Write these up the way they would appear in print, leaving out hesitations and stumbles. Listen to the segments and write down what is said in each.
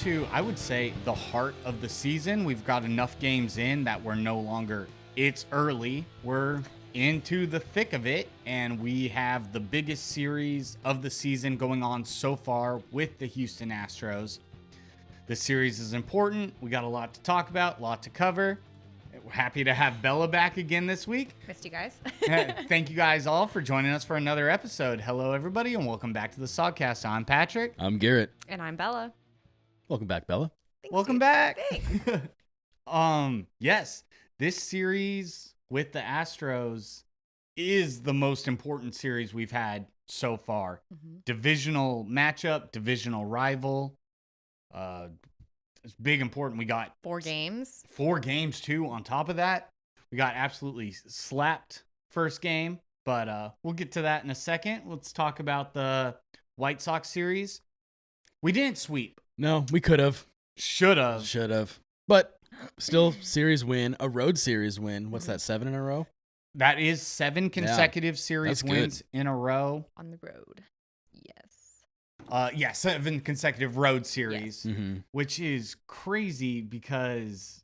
into, I would say, the heart of the season. We've got enough games in that we're no longer, it's early. We're into the thick of it, and we have the biggest series of the season going on so far with the Houston Astros. This series is important. We got a lot to talk about, a lot to cover. We're happy to have Bella back again this week. Missed you guys. Thank you guys all for joining us for another episode. Hello, everybody, and welcome back to the Sogcast. I'm Patrick. I'm Garrett. And I'm Bella. Welcome back, Bella. Thanks, Welcome dude. back. Thanks. Yes, this series with the Astros is the most important series we've had so far. Mm-hmm. Divisional matchup, divisional rival. It's big important. We got 4 games. 4 games too on top of that. We got absolutely slapped first game, but we'll get to that in a second. Let's talk about the White Sox series. We didn't sweep. No, we could have. Should have. Should have. But still, series win, a road series win. What's that, 7 in a row? That is 7 consecutive series that's wins good. in a row. On the road. Yes. 7 consecutive road series, Yes. Mm-hmm. which is crazy because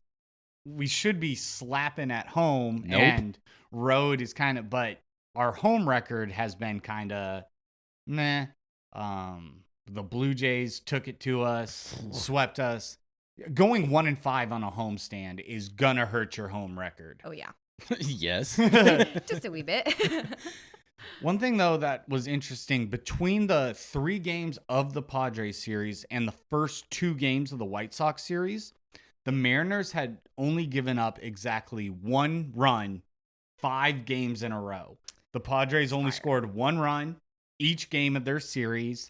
we should be slapping at home Nope. and road is kind of, but our home record has been kind of meh. The Blue Jays took it to us, swept us. Going 1-5 on a homestand is gonna hurt your home record. Oh, yeah. Yes. Just a wee bit. One thing, though, that was interesting, between the 3 games of the Padres series and the first 2 games of the White Sox series, the Mariners had only given up exactly 1 run 5 games in a row. The Padres only scored 1 run each game of their series,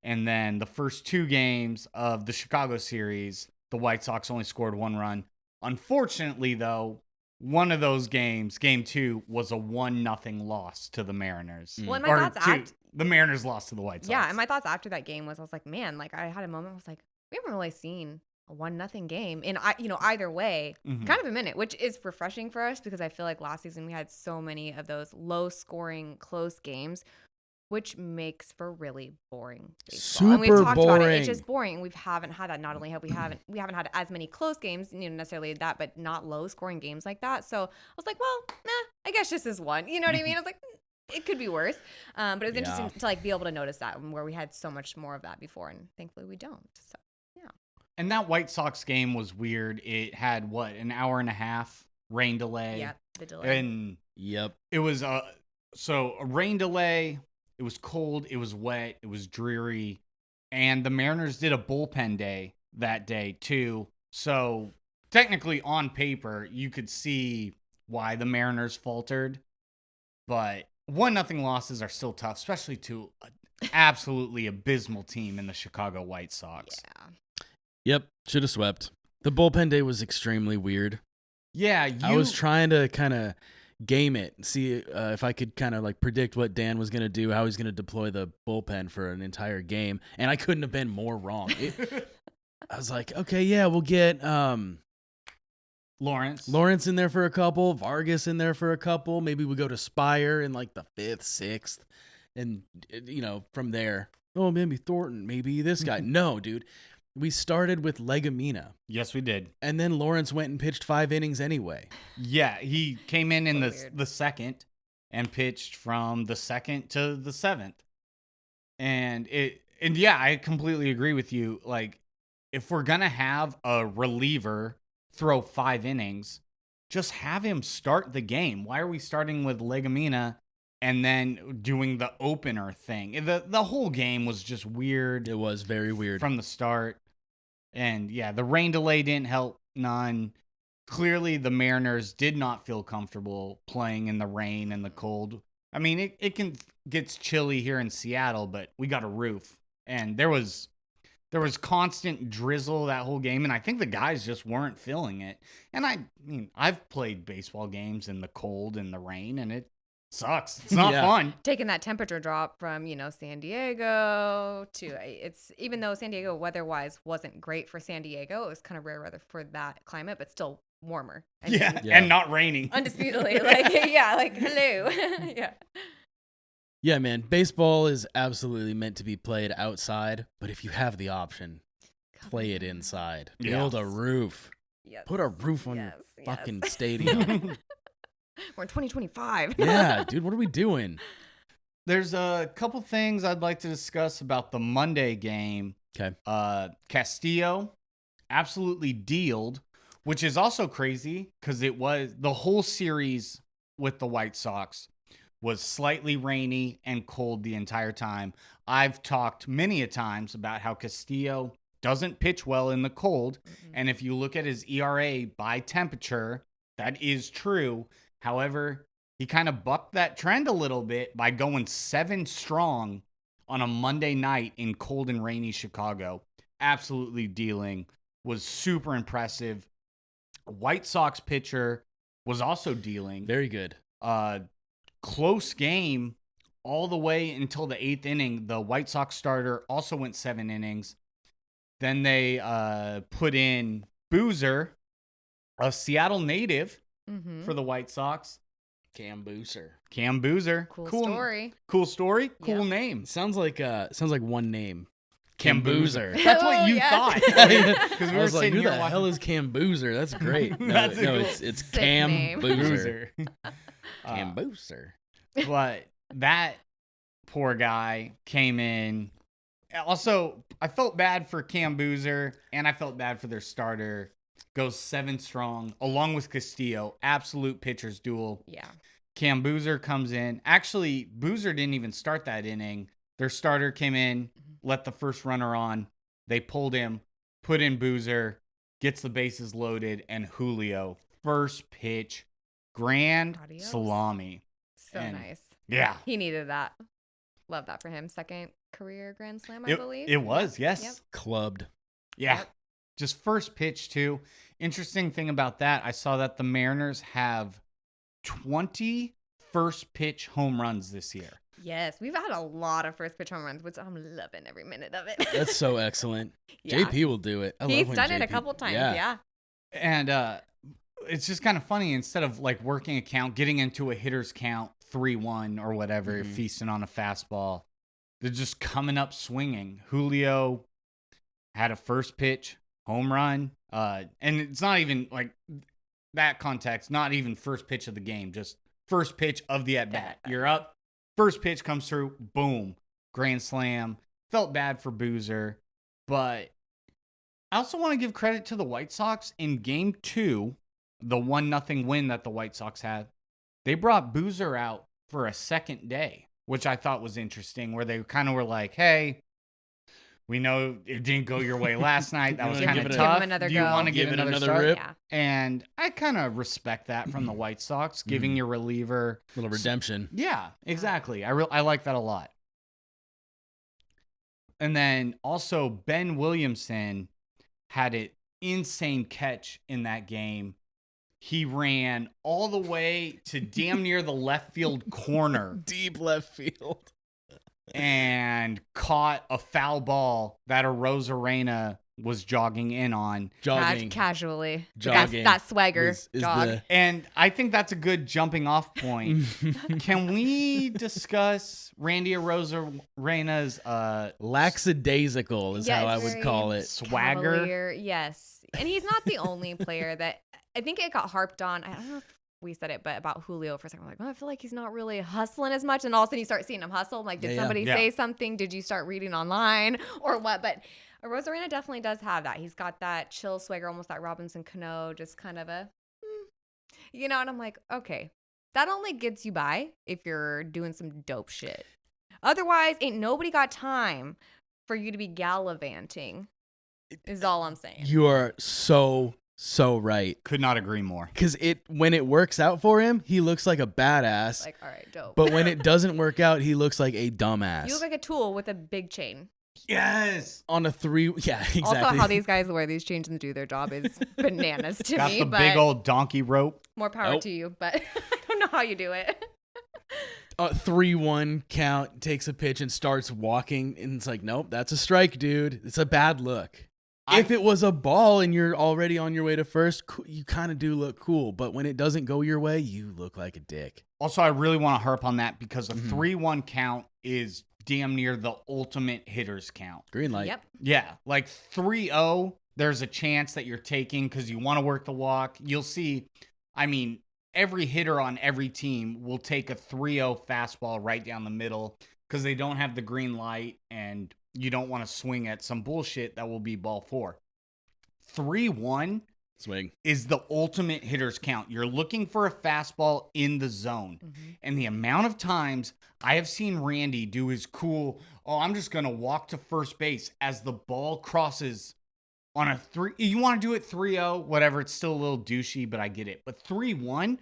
and then the first 2 games of the Chicago series, the White Sox only scored 1 run. Unfortunately, though, one of those games, game 2, was a 1-0 loss to the Mariners. Well, and my thoughts the Mariners lost to the White Sox. Yeah, and my thoughts after that game was, I was like, man, like I had a moment. I was like, we haven't really seen a 1-0 game in either way, kind of a minute, which is refreshing for us because I feel like last season we had so many of those low-scoring, close games, which makes for really boring baseball. And we've talked about it. It's just boring. And we haven't had that. Not only have we haven't had as many close games, necessarily that, but not low scoring games like that. So I was like, well, I guess this is one. You know what I mean? I was like, it could be worse. But it was interesting to be able to notice that where we had so much more of that before, and thankfully we don't. So yeah. And that White Sox game was weird. It had an hour and a half rain delay. Yep, the delay. And Yep. it was a rain delay. It was cold, it was wet, it was dreary, and the Mariners did a bullpen day that day too. So technically on paper, you could see why the Mariners faltered, but 1-0 losses are still tough, especially to an absolutely abysmal team in the Chicago White Sox. Yeah. Yep. Should have swept. The bullpen day was extremely weird. Yeah, I was trying to kind of game it, see if I could kind of like predict what Dan was going to do, how he's going to deploy the bullpen for an entire game, and I couldn't have been more wrong. I was like, okay, yeah, we'll get Lawrence in there for a couple, Vargas in there for a couple, maybe we go to Spire in like the 5th, 6th, and from there, maybe Thornton, maybe this guy. No, dude. We started with Legumina. Yes, we did. And then Lawrence went and pitched 5 innings anyway. Yeah, he came in the second and pitched from the 2nd to the 7th. And yeah, I completely agree with you. Like, if we're going to have a reliever throw 5 innings, just have him start the game. Why are we starting with Legumina and then doing the opener thing? The whole game was just weird. It was very weird from the start. And yeah, the rain delay didn't help none. Clearly, the Mariners did not feel comfortable playing in the rain and the cold. I mean, it gets chilly here in Seattle, but we got a roof. And there was constant drizzle that whole game, and I think the guys just weren't feeling it. And I mean, I've played baseball games in the cold and the rain, and it sucks. It's not fun. Taking that temperature drop from, San Diego to it's, even though San Diego weather-wise wasn't great for San Diego, it was kind of rare weather for that climate, but still warmer. And not raining. Undisputedly. Hello. Yeah. Yeah, man. Baseball is absolutely meant to be played outside, but if you have the option, play it inside. Yeah. Build a roof. Yes. Put a roof on your fucking stadium. We're in 2025. Yeah, dude, what are we doing? There's a couple things I'd like to discuss about the Monday game. Okay. Castillo absolutely dealed, which is also crazy because it was the whole series with the White Sox was slightly rainy and cold the entire time. I've talked many a times about how Castillo doesn't pitch well in the cold. And if you look at his ERA by temperature, that is true. However, he kind of bucked that trend a little bit by going 7 strong on a Monday night in cold and rainy Chicago. Absolutely dealing. Was super impressive. White Sox pitcher was also dealing. Very good. Close game all the way until the 8th inning. The White Sox starter also went 7 innings. Then they put in Boozer, a Seattle native for the White Sox. Cam Boozer. Cool story. Cool story. Cool name. Sounds like one name. Cam Boozer. That's what you thought. Because I was like, who the hell is Cam Boozer? That's great. No, it's Cam name. Boozer. Cam Boozer. But that poor guy came in. Also, I felt bad for Cam Boozer, and I felt bad for their starter. Goes 7 strong, along with Castillo. Absolute pitcher's duel. Yeah. Cam Boozer comes in. Actually, Boozer didn't even start that inning. Their starter came in, let the first runner on. They pulled him, put in Boozer, gets the bases loaded, and Julio. First pitch, grand Adios. salami. So nice. Yeah. He needed that. Love that for him. Second career Grand Slam, I believe. It was, yes. Yep. Clubbed. Yeah. Yep. Just first pitch, too. Interesting thing about that, I saw that the Mariners have 20 first pitch home runs this year. Yes, we've had a lot of first pitch home runs, which I'm loving every minute of it. That's so excellent. Yeah. JP will do it. He's done it a couple times, yeah. And it's just kind of funny. Instead of like working a count, getting into a hitter's count, 3-1 or whatever, feasting on a fastball, they're just coming up swinging. Julio had a first pitch home run. And it's not even like that context, not even first pitch of the game, just first pitch of the at-bat. You're up, first pitch comes through, boom, grand slam. Felt bad for Boozer, but I also want to give credit to the White Sox. In game 2, the 1-0 win that the White Sox had, they brought Boozer out for a second day, which I thought was interesting, where they kind of were like, hey, we know it didn't go your way last night. That was kind of tough. Do you want to give it another rip? Yeah. And I kind of respect that from the White Sox, giving your reliever A little redemption. Yeah, exactly. I like that a lot. And then also Ben Williamson had an insane catch in that game. He ran all the way to damn near the left field corner. Deep left field. And caught a foul ball that Arozarena was jogging in on. Casually. Jogging. That swagger is jog. And I think that's a good jumping off point. Can we discuss Randy Arozarena's lackadaisical is how I would call it. Swagger. Cavalier, yes. And he's not the only player that I think it got harped on. I don't know if we said it, but about Julio for a second. I'm like, oh, I feel like he's not really hustling as much. And all of a sudden you start seeing him hustle. I'm like, did somebody say something? Did you start reading online or what? But Arozarena definitely does have that. He's got that chill swagger, almost that Robinson Cano, just kind of a, and I'm like, okay, that only gets you by if you're doing some dope shit. Otherwise, ain't nobody got time for you to be gallivanting, is all I'm saying. You are so right. Could not agree more. Because when it works out for him, he looks like a badass. Like, all right, dope. But when it doesn't work out, he looks like a dumbass. You look like a tool with a big chain. Yes. On a 3, yeah, exactly. Also, how these guys wear these chains and do their job is bananas to Got me. the big old donkey rope. More power to you, but I don't know how you do it. 3-1 count, takes a pitch and starts walking, and it's like, nope, that's a strike, dude. It's a bad look. If it was a ball and you're already on your way to first, you kind of do look cool. But when it doesn't go your way, you look like a dick. Also, I really want to harp on that because a 3-1 count is damn near the ultimate hitters count. Green light. Yep. Yeah, like 3-0, there's a chance that you're taking because you want to work the walk. You'll see, I mean, every hitter on every team will take a 3-0 fastball right down the middle because they don't have the green light and you don't want to swing at some bullshit that will be ball 4. 3-1 Swing is the ultimate hitter's count. You're looking for a fastball in the zone. And the amount of times I have seen Randy do his cool, I'm just going to walk to first base as the ball crosses on a 3. You want to do it 3-0, whatever. It's still a little douchey, but I get it. But 3-1,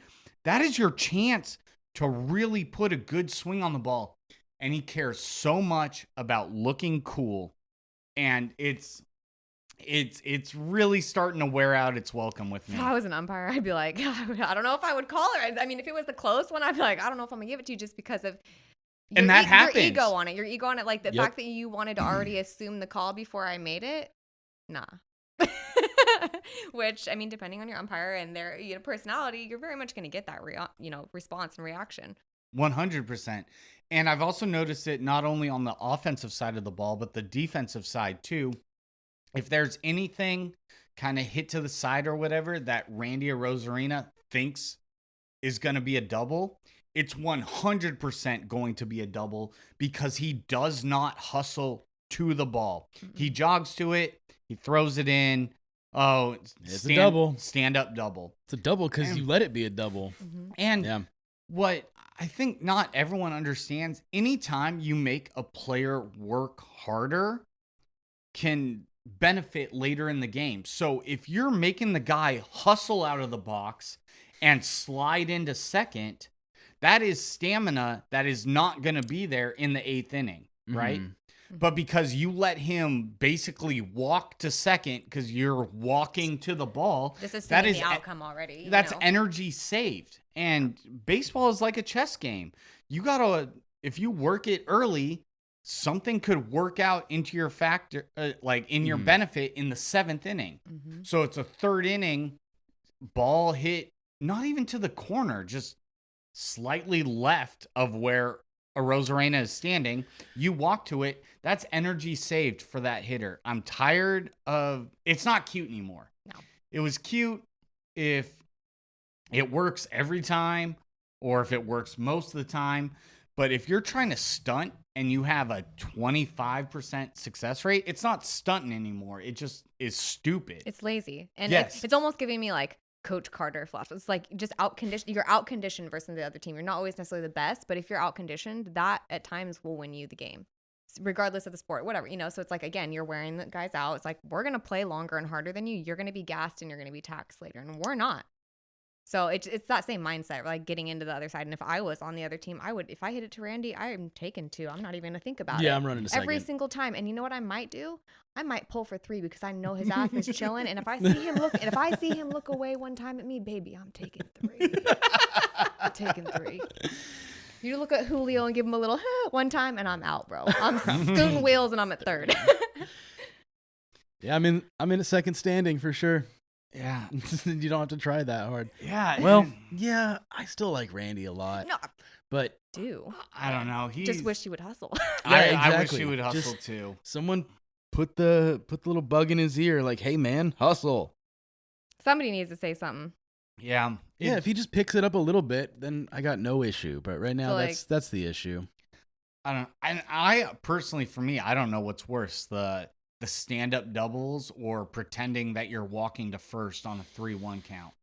that is your chance to really put a good swing on the ball. And he cares so much about looking cool. And it's really starting to wear out its welcome with me. If I was an umpire, I'd be like, I don't know if I would call it. I mean, if it was the close one, I'd be like, I don't know if I'm going to give it to you just because of and that happens. Your ego on it. Your ego on it. Like the fact that you wanted to already assume the call before I made it. Nah. Which, I mean, depending on your umpire and their personality, you're very much going to get that response and reaction. 100%. And I've also noticed it not only on the offensive side of the ball, but the defensive side too. If there's anything kind of hit to the side or whatever that Randy Arozarena thinks is going to be a double, it's 100% going to be a double because he does not hustle to the ball. He jogs to it. He throws it in. Oh, it's a double. Stand up double. It's a double because you let it be a double. And what I think not everyone understands, anytime you make a player work harder can benefit later in the game. So if you're making the guy hustle out of the box and slide into second, that is stamina that is not going to be there in the 8th inning, right? But because you let him basically walk to second because you're walking to the ball, that is the outcome already. That's energy saved. And baseball is like a chess game. You gotta, if you work it early, something could work out into your factor, in your benefit in the 7th inning. So it's a 3rd inning ball hit, not even to the corner, just slightly left of where Arozarena is standing. You walk to it. That's energy saved for that hitter. I'm tired of, it's not cute anymore. No. It was cute if it works every time or if it works most of the time. But if you're trying to stunt and you have a 25% success rate, it's not stunting anymore. It just is stupid. It's lazy. And yes. it's almost giving me like Coach Carter fluff. It's like just you're out conditioned versus the other team. You're not always necessarily the best, but if you're out conditioned, that at times will win you the game, regardless of the sport, whatever, So it's like, again, you're wearing the guys out. It's like, we're going to play longer and harder than you. You're going to be gassed and you're going to be taxed later. And we're not. So it's that same mindset, like getting into the other side. And if I was on the other team, if I hit it to Randy, I'm taking 2. I'm not even going to think about it. Yeah, I'm running to second. Every single time. And you know what I might do? I might pull for 3 because I know his ass is chilling. And if I see him look away one time at me, baby, I'm taking 3. I'm taking 3. You look at Julio and give him a little one time, and I'm out, bro. I'm scooting wheels and I'm at 3rd. Yeah, I'm in a second standing for sure. Yeah. You don't have to try that hard. Yeah. Well, yeah, I still like Randy a lot. No, but I don't know. Just wish he would hustle. I wish he would hustle too. Someone put the little bug in his ear, like, hey man, hustle. Somebody needs to say something. Yeah. Yeah, if he just picks it up a little bit, then I got no issue. But right now, that's the issue. I personally, for me, I don't know what's worse, the stand-up doubles or pretending that you're walking to first on a 3-1 count.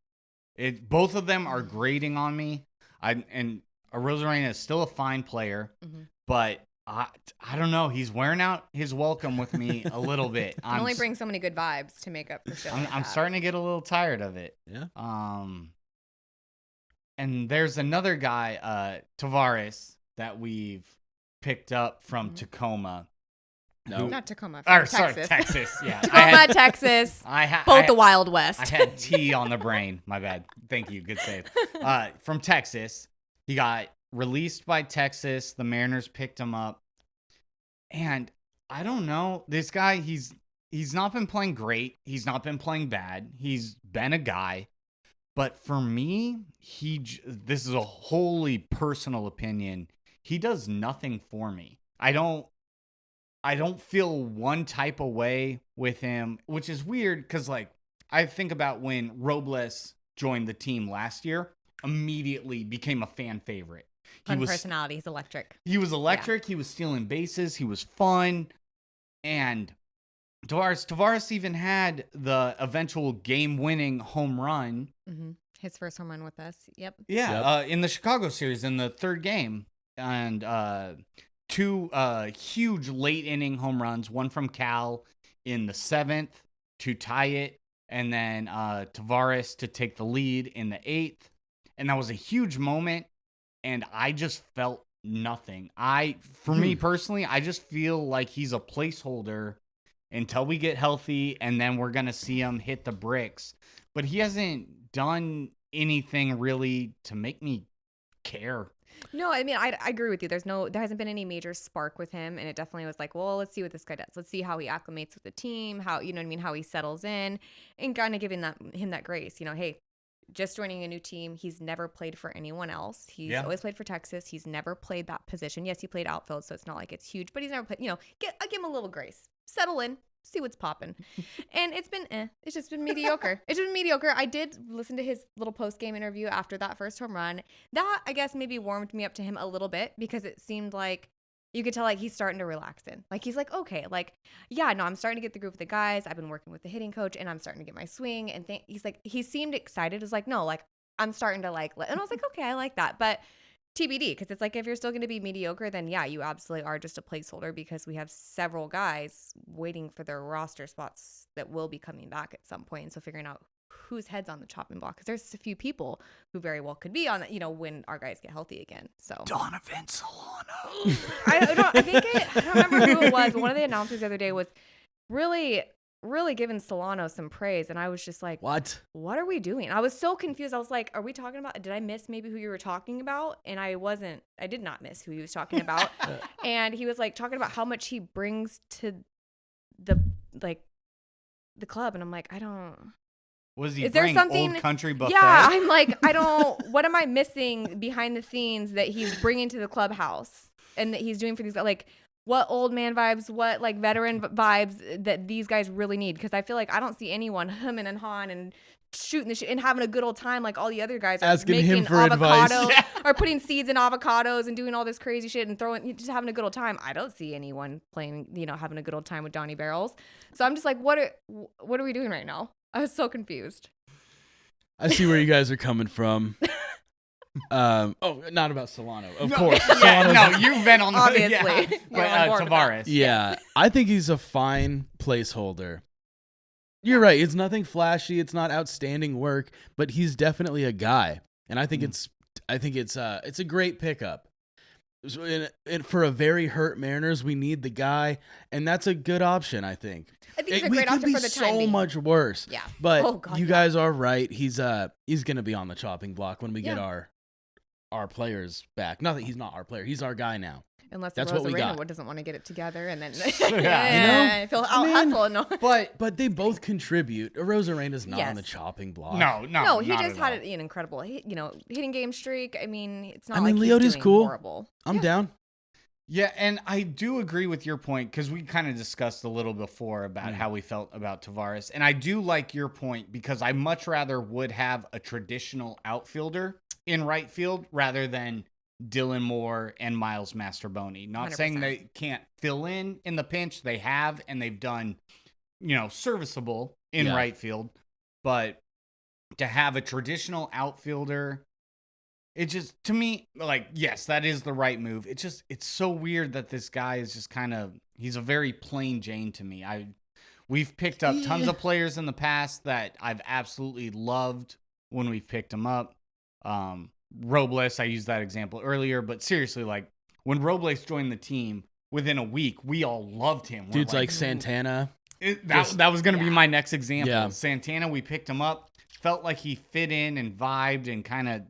Both of them are grating on me. And Arozarena is still a fine player, but I don't know. He's wearing out his welcome with me a little bit. I only bring so many good vibes to make up for shit. I'm starting to get a little tired of it. Yeah. And there's another guy, Tavares, that we've picked up from Tacoma. No, not Tacoma. Texas. Sorry, Texas. Yeah, Tacoma, Texas. Both the Wild West. I had T on the brain. My bad. Thank you. Good save. From Texas, he got released by Texas. The Mariners picked him up, and I don't know. This guy, he's not been playing great. He's not been playing bad. He's been a guy, but for me, this is a wholly personal opinion. He does nothing for me. I don't feel one type of way with him, which is weird because, like, I think about when Robles joined the team last year, immediately became a fan favorite. Fun personality. He's electric. He was electric. Yeah. He was stealing bases. He was fun. And Tavares even had the eventual game-winning home run. Mm-hmm. His first home run with us. Yep. Yeah, in the Chicago series in the third game. And two huge late-inning home runs, one from Cal in the 7th to tie it, and then Tavares to take the lead in the 8th. And that was a huge moment, and I just felt nothing. For me personally, I just feel like he's a placeholder until we get healthy, and then we're going to see him hit the bricks. But he hasn't done anything really to make me care. No, I mean, I agree with you. There hasn't been any major spark with him, and it definitely was like, well, let's see what this guy does. Let's see how he acclimates with the team, how, you know what I mean, how he settles in, and kind of giving him that grace. You know, hey, just joining a new team. He's never played for anyone else. He's always played for Texas. He's never played that position. Yes, he played outfield, so it's not like it's huge, but he's never played, I'll give him a little grace. Settle in. See what's popping. And it's been It's just been mediocre. It's been mediocre. I did listen to his little post-game interview after that first home run. That, I guess, maybe warmed me up to him a little bit because it seemed like you could tell like he's starting to relax in. Like he's like, okay, like, yeah, no, I'm starting to get the groove with the guys. I've been working with the hitting coach and I'm starting to get my swing. And he's like, he seemed excited. It's like, no, like I'm starting to like, and I was like, okay, I like that. But TBD, because it's like if you're still going to be mediocre, then yeah, you absolutely are just a placeholder because we have several guys waiting for their roster spots that will be coming back at some point. And so figuring out whose head's on the chopping block, because there's a few people who very well could be on that, when our guys get healthy again. So Donovan Solano. I don't remember who it was, but one of the announcers the other day was really giving Solano some praise, and I was just like, what are we doing? I was so confused. I was like, are we talking about, did I miss maybe who you were talking about? And I did not miss who he was talking about. And he was like talking about how much he brings to the club, and I'm like, I don't. Was he bring Old Country Buffet? Yeah, I'm like, what am I missing behind the scenes that he's bringing to the clubhouse and that he's doing for these, like, what old man vibes, what like veteran vibes that these guys really need? Because I feel like I don't see anyone humming and hawing and shooting the shit and having a good old time like all the other guys are asking making him for avocado or putting seeds in avocados and doing all this crazy shit and just having a good old time. I don't see anyone playing, having a good old time with Donnie Barrels. So I'm just like, what are we doing right now? I was so confused. I see where you guys are coming from. Not about Solano, of course. Yeah, no, you've been on the obviously. Yeah. But Tavares. Yeah, I think he's a fine placeholder. You're right. It's nothing flashy. It's not outstanding work, but he's definitely a guy, and I think it's a great pickup. And for a very hurt Mariners, we need the guy, and that's a good option. I think. I think it's a great option for the time being. So much worse. Yeah, but you guys are right. He's gonna be on the chopping block when we get our players back. Not that he's not our player. He's our guy now. Unless that's what we got. Doesn't want to get it together and then I'll hustle. No. But they both contribute. Arozarena's not on the chopping block. No. He just had an incredible, hitting game streak. I mean, it's not. Leota's cool. Horrible. I'm down. Yeah, and I do agree with your point because we kind of discussed a little before about how we felt about Tavares, and I do like your point because I much rather would have a traditional outfielder in right field rather than Dylan Moore and Miles Masterboni. Not 100%. Saying they can't fill in the pinch. They have, and they've done, serviceable in right field. But to have a traditional outfielder, it just, to me, like, yes, that is the right move. It's so weird that this guy is just he's a very plain Jane to me. We've picked up tons of players in the past that I've absolutely loved when we've picked them up. Robles, I used that example earlier, but seriously, like when Robles joined the team, within a week, we all loved him. Dudes like Santana. That was going to be my next example. Yeah. Santana, we picked him up, felt like he fit in and vibed and kind of,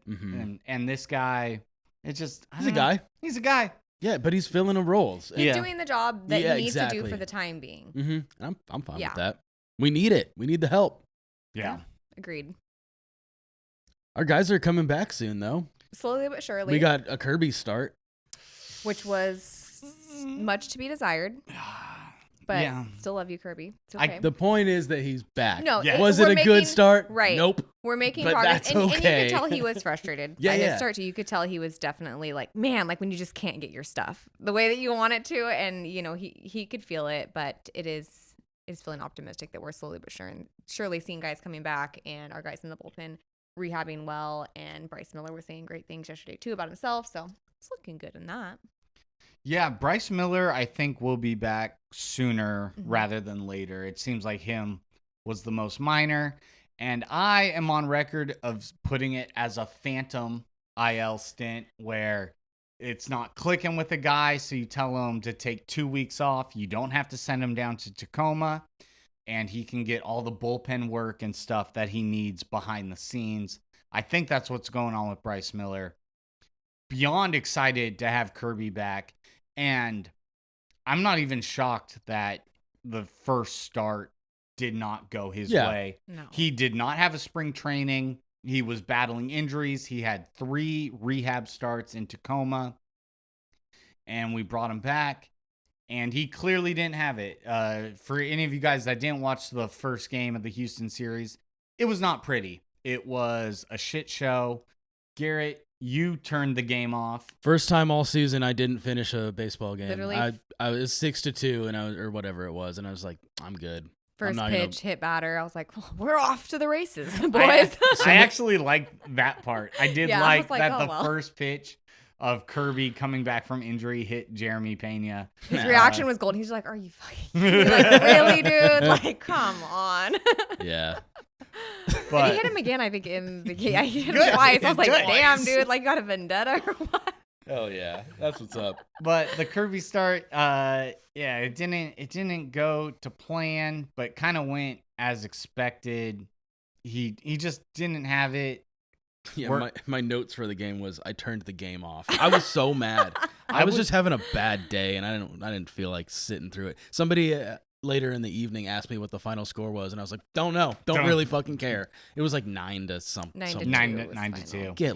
and this guy, he's a guy. He's a guy. Yeah, but he's filling the roles. He's doing the job that he needs to do for the time being. Mm-hmm. I'm fine with that. We need it. We need the help. Yeah. Agreed. Our guys are coming back soon, though. Slowly but surely. We got a Kirby start. Which was much to be desired. But Yeah. still love you, Kirby. It's okay. The point is that he's back. No, Yes. Was it we're a good start? Right. Nope. We're making But progress. that's And you okay. could tell he was frustrated Yeah, by yeah. his start too. You could tell he was definitely like, man, like when you just can't get your stuff the way that you want it to. And, you know, he could feel it, but it's feeling optimistic that we're slowly but surely seeing guys coming back and our guys in the bullpen rehabbing well. And Bryce Miller was saying great things yesterday too about himself. So it's looking good in that. Yeah, Bryce Miller, I think, will be back sooner rather than later. It seems like him was the most minor. And I am on record of putting it as a phantom IL stint where it's not clicking with the guy. So you tell him to take 2 weeks off. You don't have to send him down to Tacoma. And he can get all the bullpen work and stuff that he needs behind the scenes. I think that's what's going on with Bryce Miller. Beyond excited to have Kirby back. And I'm not even shocked that the first start did not go his way. No. He did not have a spring training. He was battling injuries. He had 3 rehab starts in Tacoma. And we brought him back. And he clearly didn't have it. For any of you guys that didn't watch the first game of the Houston series, it was not pretty. It was a shit show. Garrett, you turned the game off. First time all season I didn't finish a baseball game. Literally? I was 6-2 and or whatever it was, and I was like, I'm good. First not pitch, hit batter. I was like, well, we're off to the races, boys. I actually liked that part. I did Yeah, I like was like, that oh, the well. first pitch of Kirby coming back from injury hit Jeremy Pena. His reaction was golden. He's like, are you fucking like, really, dude? Like, come on. Yeah. But And he hit him again, I think, in the game. Yeah, he hit Good. him twice. I was like, Twice. damn, dude. Like, you got a vendetta or what? Hell yeah. That's what's up. But the Kirby start, it didn't go to plan, but kind of went as expected. He just didn't have it. Yeah, my notes for the game was I turned the game off. I was so mad. I was just having a bad day, and I didn't feel like sitting through it. Somebody later in the evening asked me what the final score was, and I was like, don't know. Don't really fucking care. It was like 9 to something. 9 to 2. 9 to 2.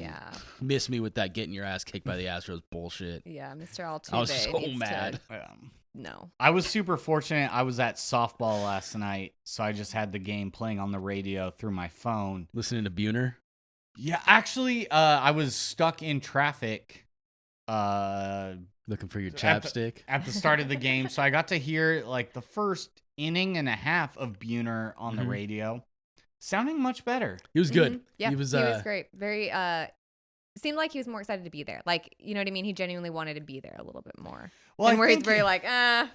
Miss me with that getting your ass kicked by the Astros bullshit. Yeah, Mr. Altuve. I was so mad. No. I was super fortunate. I was at softball last night, so I just had the game playing on the radio through my phone. Listening to Buhner? Yeah, actually, I was stuck in traffic. Looking for your chapstick? At the start of the game, so I got to hear like the first inning and a half of Buhner on the radio, sounding much better. He was good. Yeah, he was great. Very, seemed like he was more excited to be there. Like, you know what I mean? He genuinely wanted to be there a little bit more. Well, and where he's very like, Well,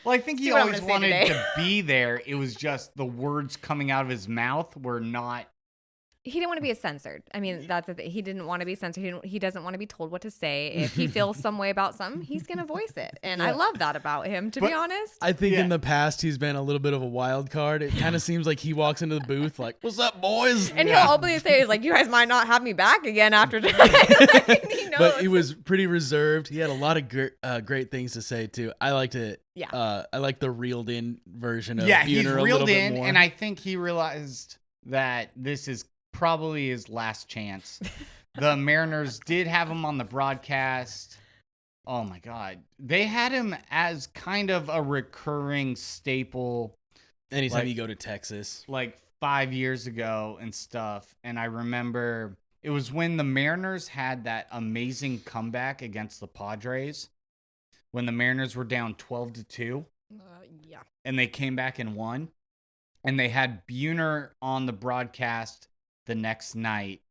I think he see what I'm always gonna say wanted today. to be there. It was just the words coming out of his mouth were not. he didn't want to be censored. I mean, that's the thing. He didn't want to be censored. He doesn't want to be told what to say. If he feels some way about something, he's going to voice it. And I love that about him, to be honest. I think in the past, he's been a little bit of a wild card. It kind of seems like he walks into the booth like, what's up, boys? And he'll openly say, he's like, you guys might not have me back again after tonight. Like, he knows. But he was pretty reserved. He had a lot of great things to say, too. I liked it. Yeah. I like the reeled in version of Yeah, Buhner he's a little reeled bit in, more. and I think he realized that this is probably his last chance. The Mariners did have him on the broadcast. Oh my God. They had him as kind of a recurring staple. Anytime you go to Texas. Like 5 years ago and stuff. And I remember it was when the Mariners had that amazing comeback against the Padres. When the Mariners were down 12-2. Yeah. And they came back and won. And they had Buhner on the broadcast the next night,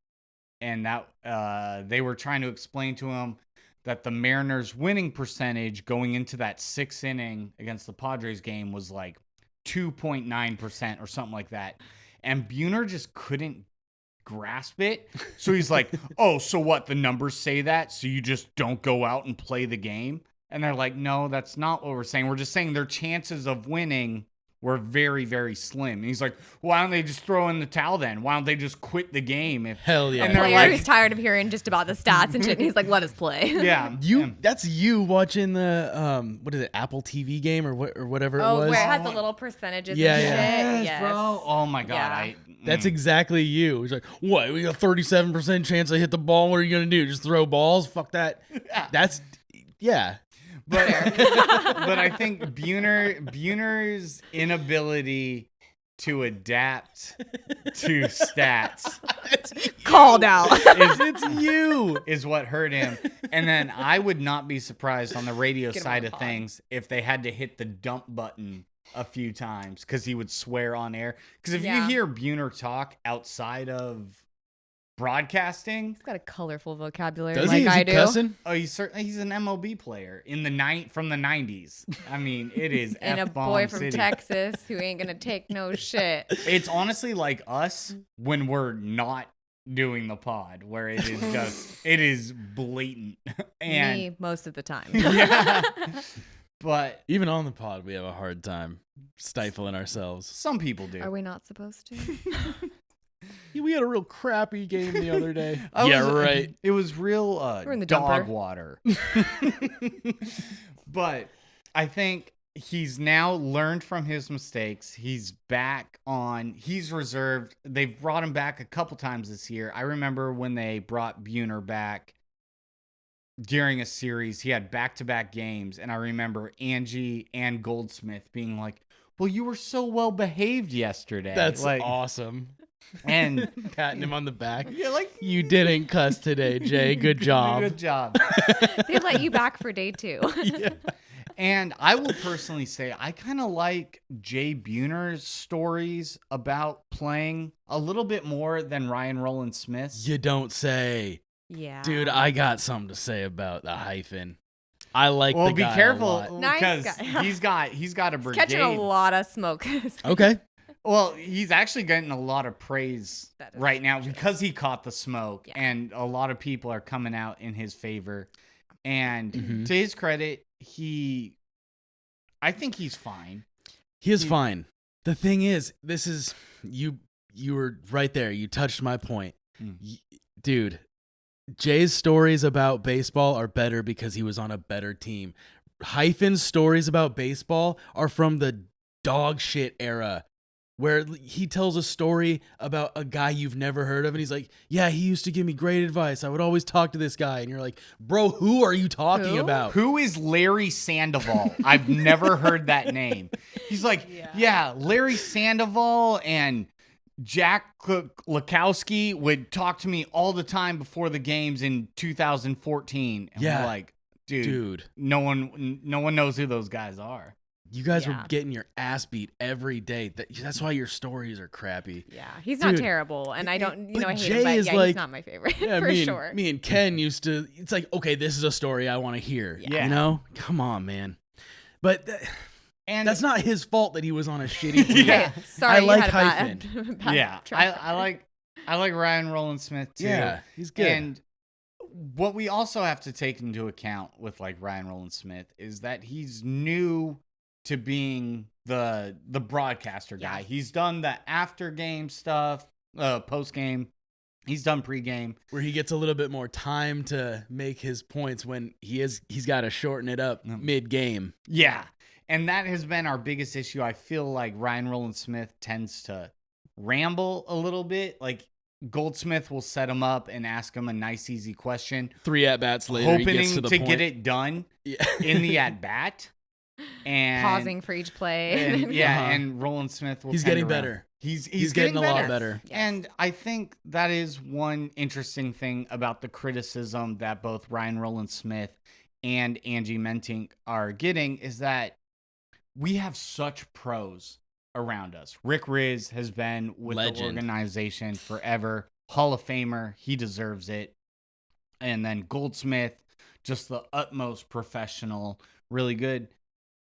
and that they were trying to explain to him that the Mariners' winning percentage going into that 6th inning against the Padres game was like 2.9% or something like that. And Buhner just couldn't grasp it. So he's like, oh, so what? The numbers say that? So you just don't go out and play the game? And they're like, no, that's not what we're saying. We're just saying their chances of winning were very, very slim. And he's like, why don't they just throw in the towel then? Why don't they just quit the game? Hell yeah. And they're Player like, who's tired of hearing just about the stats and shit. And he's like, let us play. yeah. That's you watching the what is it, Apple TV game or whatever it Oh, was. where it has the little percentages Yeah, and yeah. shit. Yes, bro. Oh my God. Yeah. That's exactly you. He's like, what? We got 37% chance I hit the ball. What are you gonna do? Just throw balls? Fuck that. That's But but I think Buhner's inability to adapt to stats Called out. is what hurt him. And then I would not be surprised on the radio Get him side on of the pod. things if they had to hit the dump button a few times because he would swear on air. Because if you Yeah. hear Buhner talk outside of broadcasting, He's got a colorful vocabulary Does like he? Is I he do. cussing? oh, he's an MLB player from the 90s. I mean, it is And a F-bomb boy from city. Texas who ain't gonna take no shit. It's honestly like us when we're not doing the pod, where it is blatant. And Me most of the time. yeah, but Even on the pod, we have a hard time stifling ourselves. some people do. Are we not supposed to? We had a real crappy game the other day. I Yeah, was- right. It was real We're in the dog dumper. water. But I think he's now learned from his mistakes. He's back on. He's reserved. They've brought him back a couple times this year. I remember when they brought Buhner back during a series. He had back-to-back games, and I remember Angie and Goldsmith being like, "Well, you were so well behaved yesterday." That's like, awesome. and Patting him on the back. yeah, like You didn't cuss today, Jay. Good job. Good job. They let you back for day 2. Yeah. And I will personally say I kind of like Jay Buhner's stories about playing a little bit more than Ryan Roland Smith's. You don't say. Yeah. Dude, I got something to say about the hyphen. I like Well, the be guy a careful lot. Nice because guy. he's got a He's brigade. catching a lot of smoke. Okay. Well, he's actually getting a lot of praise That is right now true. because he caught the smoke, Yeah. and a lot of people are coming out in his favor. And Mhm. to his credit, I think he's fine. He is fine. The thing is, this is you were right there. You touched my point. Hmm. Dude, Jay's stories about baseball are better because he was on a better team. Hyphen's stories about baseball are from the dog shit era where he tells a story about a guy you've never heard of and he's like, yeah, he used to give me great advice. I would always talk to this guy. And you're like, bro, who are you talking Who? about? Who is Larry Sandoval? I've never heard that name. He's like, yeah, Larry Sandoval and Jack Lukowski would talk to me all the time before the games in 2014. And Yeah. we're like, dude, Dude, no one knows who those guys are. you guys were Yeah. getting your ass beat every day. That's why your stories are crappy. Yeah, he's not Dude. terrible, and I don't, But I hate Jay him, but is yeah, like- he's not my favorite Yeah, for me, sure. and, me and Ken used to. It's like, okay, this is a story I want to hear. Yeah. You know, come on, man. But And that's not his fault that he was on a shitty team. Yeah. Sorry, I you like had a bad, bad yeah, track I like Ryan Roland Smith too. Yeah, he's good. And what we also have to take into account with like Ryan Roland Smith is that he's new to being the broadcaster guy. Yeah. He's done the after game stuff, post game. He's done pregame. Where he gets a little bit more time to make his points when he's got to shorten it up mid game. Yeah. And that has been our biggest issue. I feel like Ryan Roland Smith tends to ramble a little bit. Like Goldsmith will set him up and ask him a nice, easy question, 3 at bats later, he hoping gets to the point. get it done Yeah. in the at bat. And pausing for each play. and, yeah, Uh-huh. and Roland Smith will He's tend getting around. better. He's getting a lot better. better. Yes. And I think that is one interesting thing about the criticism that both Ryan Roland Smith and Angie Mentink are getting is that we have such pros around us. Rick Riz has been with the Legend. organization forever. Hall of Famer. He deserves it. And then Goldsmith, just the utmost professional, really good.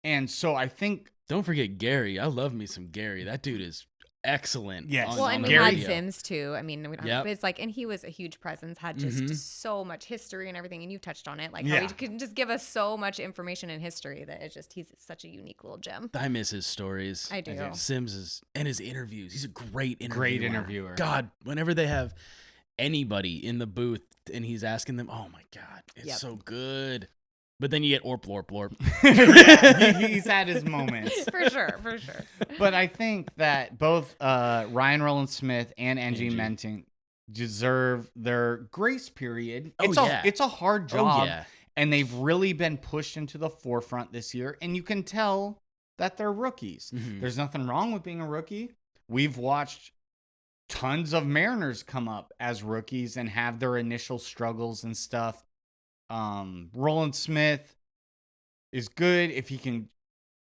And so I think Don't forget Gary. I love me some Gary. That dude is excellent. Yes. on- well, on and the we had radio. Sims too. I mean, we don't, Yep. but it's like, and he was a huge presence, had just Mhm. so much history and everything. And you touched on it, like how Yeah. he can just give us so much information and history that it's just, he's such a unique little gem. I miss his stories. I do. Sims is and his interviews. He's a great interviewer. Great interviewer. God, whenever they have anybody in the booth and he's asking them, oh my God, it's Yep. so good. But then you get orp lorp lorp. Yeah, he's had his moments. For sure, for sure. But I think that both Ryan Roland Smith and Angie Angie. Mentink deserve their grace period. Oh, It's yeah. it's a hard Oh job. yeah. And they've really been pushed into the forefront this year. And you can tell that they're rookies. Mhm. There's nothing wrong with being a rookie. We've watched tons of Mariners come up as rookies and have their initial struggles and stuff. Roland Smith is good if he can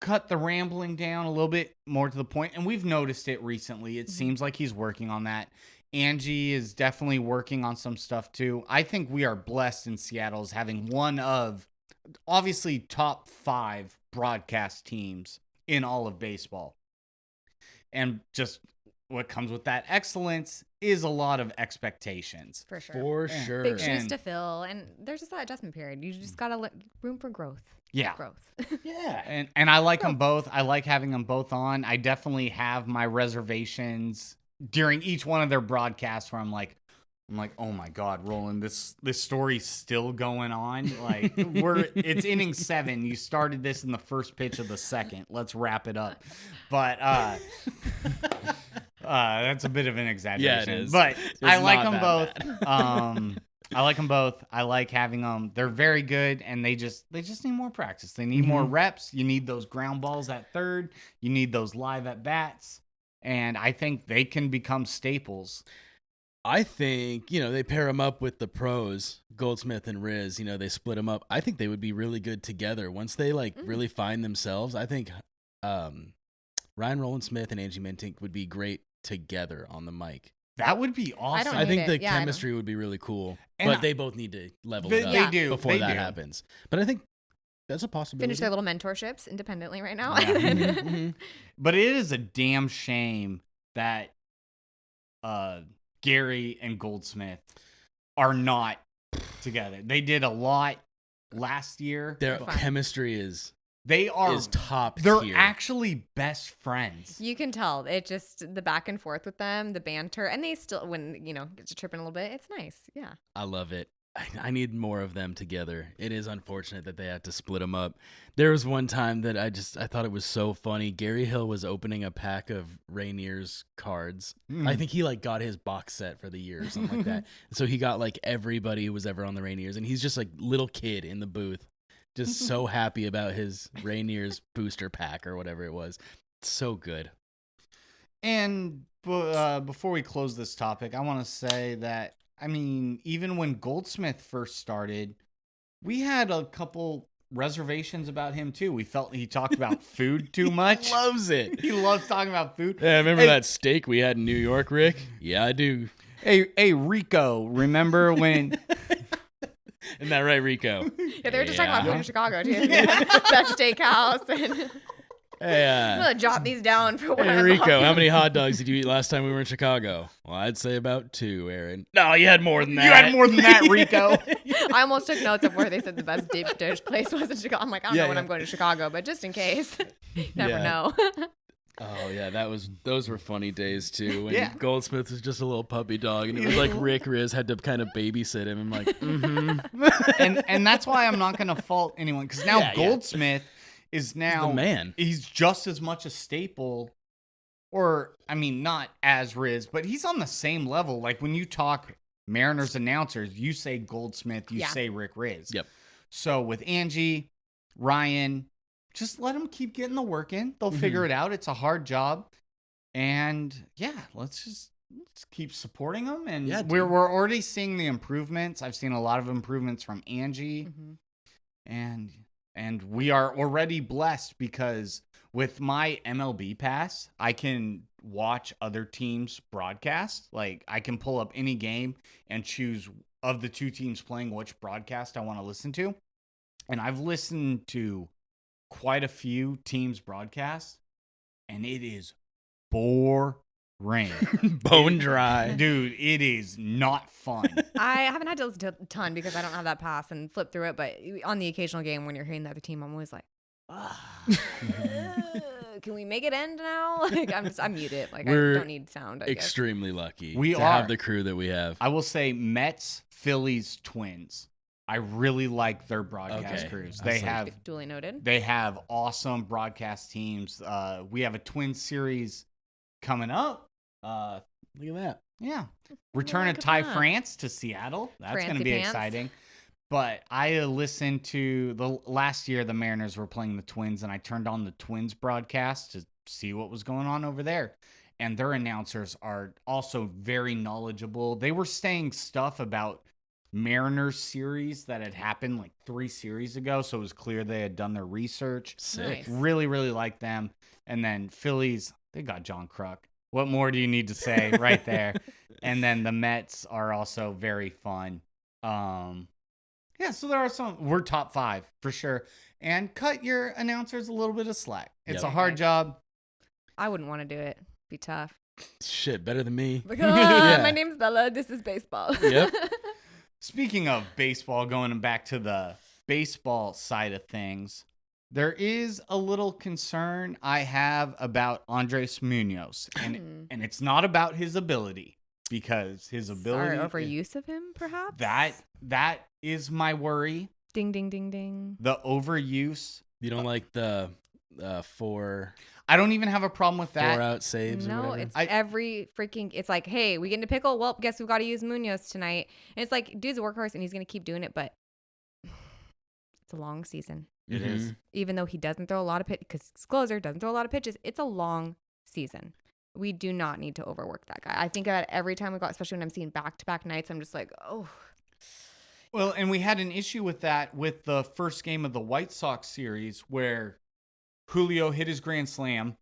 cut the rambling down a little bit more to the point. And we've noticed it recently. It seems like he's working on that. Angie is definitely working on some stuff too. I think we are blessed in Seattle as having one of obviously top 5 broadcast teams in all of baseball. And just what comes with that excellence is a lot of expectations. For sure. For sure. Big shoes And- to fill. And there's just that adjustment period. You just got to let room for growth. Yeah. Growth. Yeah. And I like them both. I like having them both on. I definitely have my reservations during each one of their broadcasts where I'm like, oh my God, Roland, this story's still going on. Like it's inning 7. You started this in the first pitch of the second. Let's wrap it up. But that's a bit of an exaggeration. Yeah, it is. But I like not them that both. I like them both. I like having them. They're very good, and they just need more practice. They need more reps. You need those ground balls at third. You need those live at bats. And I think they can become staples. I think, they pair them up with the pros, Goldsmith and Riz, they split them up. I think they would be really good together. Once they really find themselves, I think Ryan Roland Smith and Angie Mentink would be great together on the mic. That would be awesome. I think hate the it. Yeah, I know. chemistry would be really cool, And but they both need to level it up They do. before They that do. happens. But I think that's a possibility. Finish their little mentorships independently right now. Yeah. Mhm. But it is a damn shame that Gary and Goldsmith are not together. They did a lot last year. Their Fun. chemistry is They are top they're tier. actually best friends. You can tell it just the back and forth with them, the banter, and they still, when get to tripping a little bit, it's nice. Yeah. I love it. I need more of them together. It is unfortunate that they had to split them up. There was one time that I thought it was so funny. Gary Hill was opening a pack of Rainier's cards. I think he got his box set for the year or something like that. So he got everybody who was ever on the Rainiers, and he's just little kid in the booth, just so happy about his Rainier's booster pack or whatever it was. It's so good. And before we close this topic, I want to say that, even when Goldsmith first started, we had a couple reservations about him too. We felt he talked about food too much. He loves it. He loves talking about food. Yeah, remember that steak we had in New York, Rick? Yeah, I do. Hey, Rico, remember when... Isn't that right, Rico? Yeah, they were just talking about food in Chicago too. That steakhouse. And Hey, I'm gonna jot these down for when hey, I'm Rico, home. how many hot dogs did you eat last time we were in Chicago? Well, I'd say about 2, Aaron. No, you had more than that. You had more than that, Rico. I almost took notes of where they said the best deep dish place was in Chicago. I'm like, I don't know when I'm going to Chicago, but just in case, you never Yeah. know. Oh, yeah, those were funny days, too. When Yeah. Goldsmith was just a little puppy dog, and it was like Rick Riz had to kind of babysit him. I'm like, and that's why I'm not going to fault anyone, because now Yeah, yeah. Goldsmith is now... the man. He's just as much a staple, or, not as Riz, but he's on the same level. Like, when you talk Mariners announcers, you say Goldsmith, you Yeah. say Rick Riz. Yep. So with Angie, Ryan, just let them keep getting the work in. They'll figure it out. It's a hard job. And yeah, let's keep supporting them. And Yeah, dude. we're already seeing the improvements. I've seen a lot of improvements from Angie. And we are already blessed because with my MLB pass, I can watch other teams broadcast. Like, I can pull up any game and choose of the 2 teams playing which broadcast I want to listen to. And I've listened to quite a few teams broadcast, and it is boring. Bone dry. Dude, it is not fun. I haven't had to listen to a ton because I don't have that pass and flip through it. But on the occasional game when you're hearing the other team, I'm always like, can we make it end now? Like, I'm muted. Like, We're I don't need sound. I guess. Extremely lucky We to are. have the crew that we have. I will say Mets, Phillies, Twins. I really like their broadcast Okay. crews. That's They like- have Duly noted. they have awesome broadcast teams. We have a Twins series coming up. Look at that. Yeah. Return of Look at Ty that. France to Seattle. That's going to Francie be pants. exciting. But I listened to the last year the Mariners were playing the Twins, and I turned on the Twins broadcast to see what was going on over there. And their announcers are also very knowledgeable. They were saying stuff about Mariners series that had happened like 3 series ago, so it was clear they had done their research. Sick. Nice. Really, really like them. And then Phillies, they got John Kruk. What more do you need to say right there? And then the Mets are also very fun. Yeah, so there are we're top 5 for sure. And cut your announcers a little bit of slack. It's Yep. a hard job. I wouldn't want to do it. Be tough. Shit, better than me. Like, Yeah. my name's Bella. This is baseball. Yep. Speaking of baseball, going back to the baseball side of things, there is a little concern I have about Andres Munoz. And it's not about his ability, because his ability... Sorry, overuse of him, perhaps? That is my worry. Ding, ding, ding, ding. The overuse. You don't like the 4 I don't even have a problem with that. 4-out saves or No, whatever? it's every freaking. It's like, hey, we get in a pickle. Well, guess we've got to use Munoz tonight. And it's like, dude's a workhorse and he's gonna keep doing it, but it's a long season. It is. Even though he doesn't throw a lot of pitches, because his closer doesn't throw a lot of pitches, it's a long season. We do not need to overwork that guy. I think about it every time we go, especially when I'm seeing back-to-back nights. I'm just like, oh. Well, and we had an issue with that with the first game of the White Sox series where Julio hit his grand slam.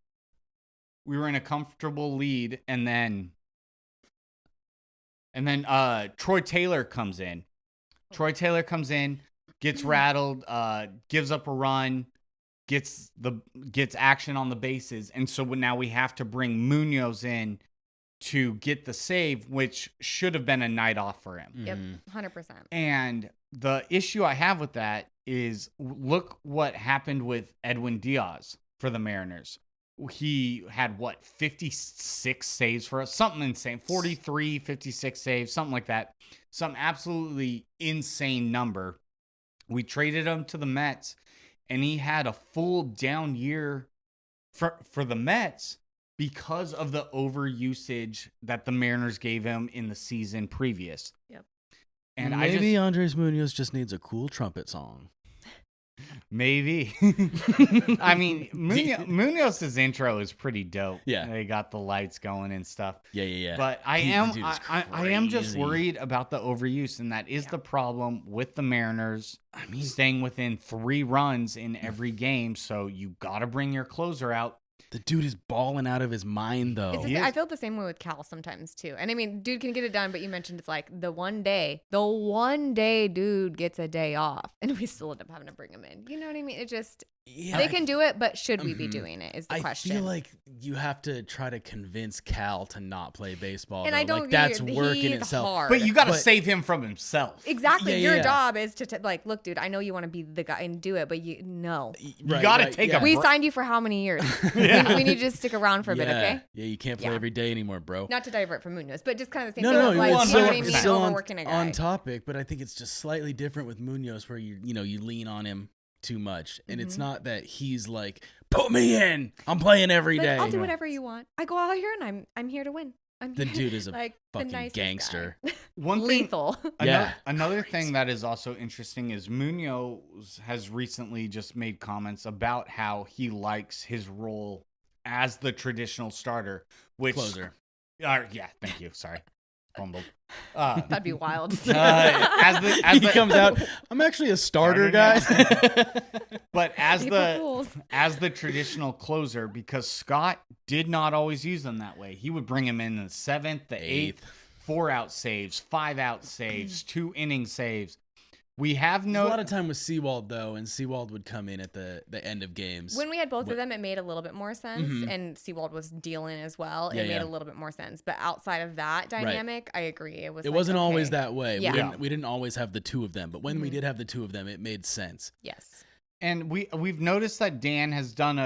We were in a comfortable lead, and then Troy Taylor comes in. Troy Taylor comes in, gets rattled, gives up a run, gets action on the bases, and so now we have to bring Munoz in to get the save, which should have been a night off for him. Yep, 100%. And the issue I have with that is, look what happened with Edwin Diaz for the Mariners. He had, 56 saves for us? Something insane. 43, 56 saves, something like that. Some absolutely insane number. We traded him to the Mets, and he had a full down year for the Mets because of the overusage that the Mariners gave him in the season previous. Yep. And maybe Andres Munoz just needs a cool trumpet song. Maybe. I mean, Munoz's intro is pretty dope. Yeah. They got the lights going and stuff. Yeah. But I am just worried about the overuse, and that is the problem with the Mariners. I mean, staying within 3 runs in every game, so you got to bring your closer out. The dude is balling out of his mind, though. I feel the same way with Cal sometimes, too. And I mean, dude can get it done, but you mentioned it's like the one day dude gets a day off, and we still end up having to bring him in. You know what I mean? It just, they can do it, but should we be doing it is the question. I feel like you have to try to convince Cal to not play baseball. And though. I don't like, that's agree. work in He's itself. hard. But you got to save him from himself. Exactly. Yeah, Your yeah. job is to like, look, dude, I know you want to be the guy and do it, but you got to take a We signed you for how many years? Yeah. we need you to stick around for a bit, okay? Yeah, you can't play every day anymore, bro. Not to divert from Munoz, but just kind of the same No, thing. Like, it's you know what I mean? still Overworking a guy. on topic, but I think it's just slightly different with Munoz, where you lean on him too much, and it's not that he's like, put me in, I'm playing every day. I'll do whatever you want. I go out here and I'm here to win. The dude is a like fucking the nicest gangster. guy. One thing, Lethal. Another thing that is also interesting is Munoz has recently just made comments about how he likes his role as the traditional starter, which Closer. Yeah, thank you. Sorry, fumbled. That'd be wild. He comes out, I'm actually a starter, guys. But as April the traditional closer, because Scott did not always use them that way. He would bring him in the 7th, the 8th, 4-out saves, 5-out saves, 2-inning saves. We have A lot of time with Seawald, though, and Seawald would come in at the end of games. When we had both of them, it made a little bit more sense, and Seawald was dealing as well. It made a little bit more sense. But outside of that dynamic, I agree. It wasn't always that way. Yeah. We didn't always have the 2 of them, but when we did have the 2 of them, it made sense. Yes. And we've noticed that Dan has done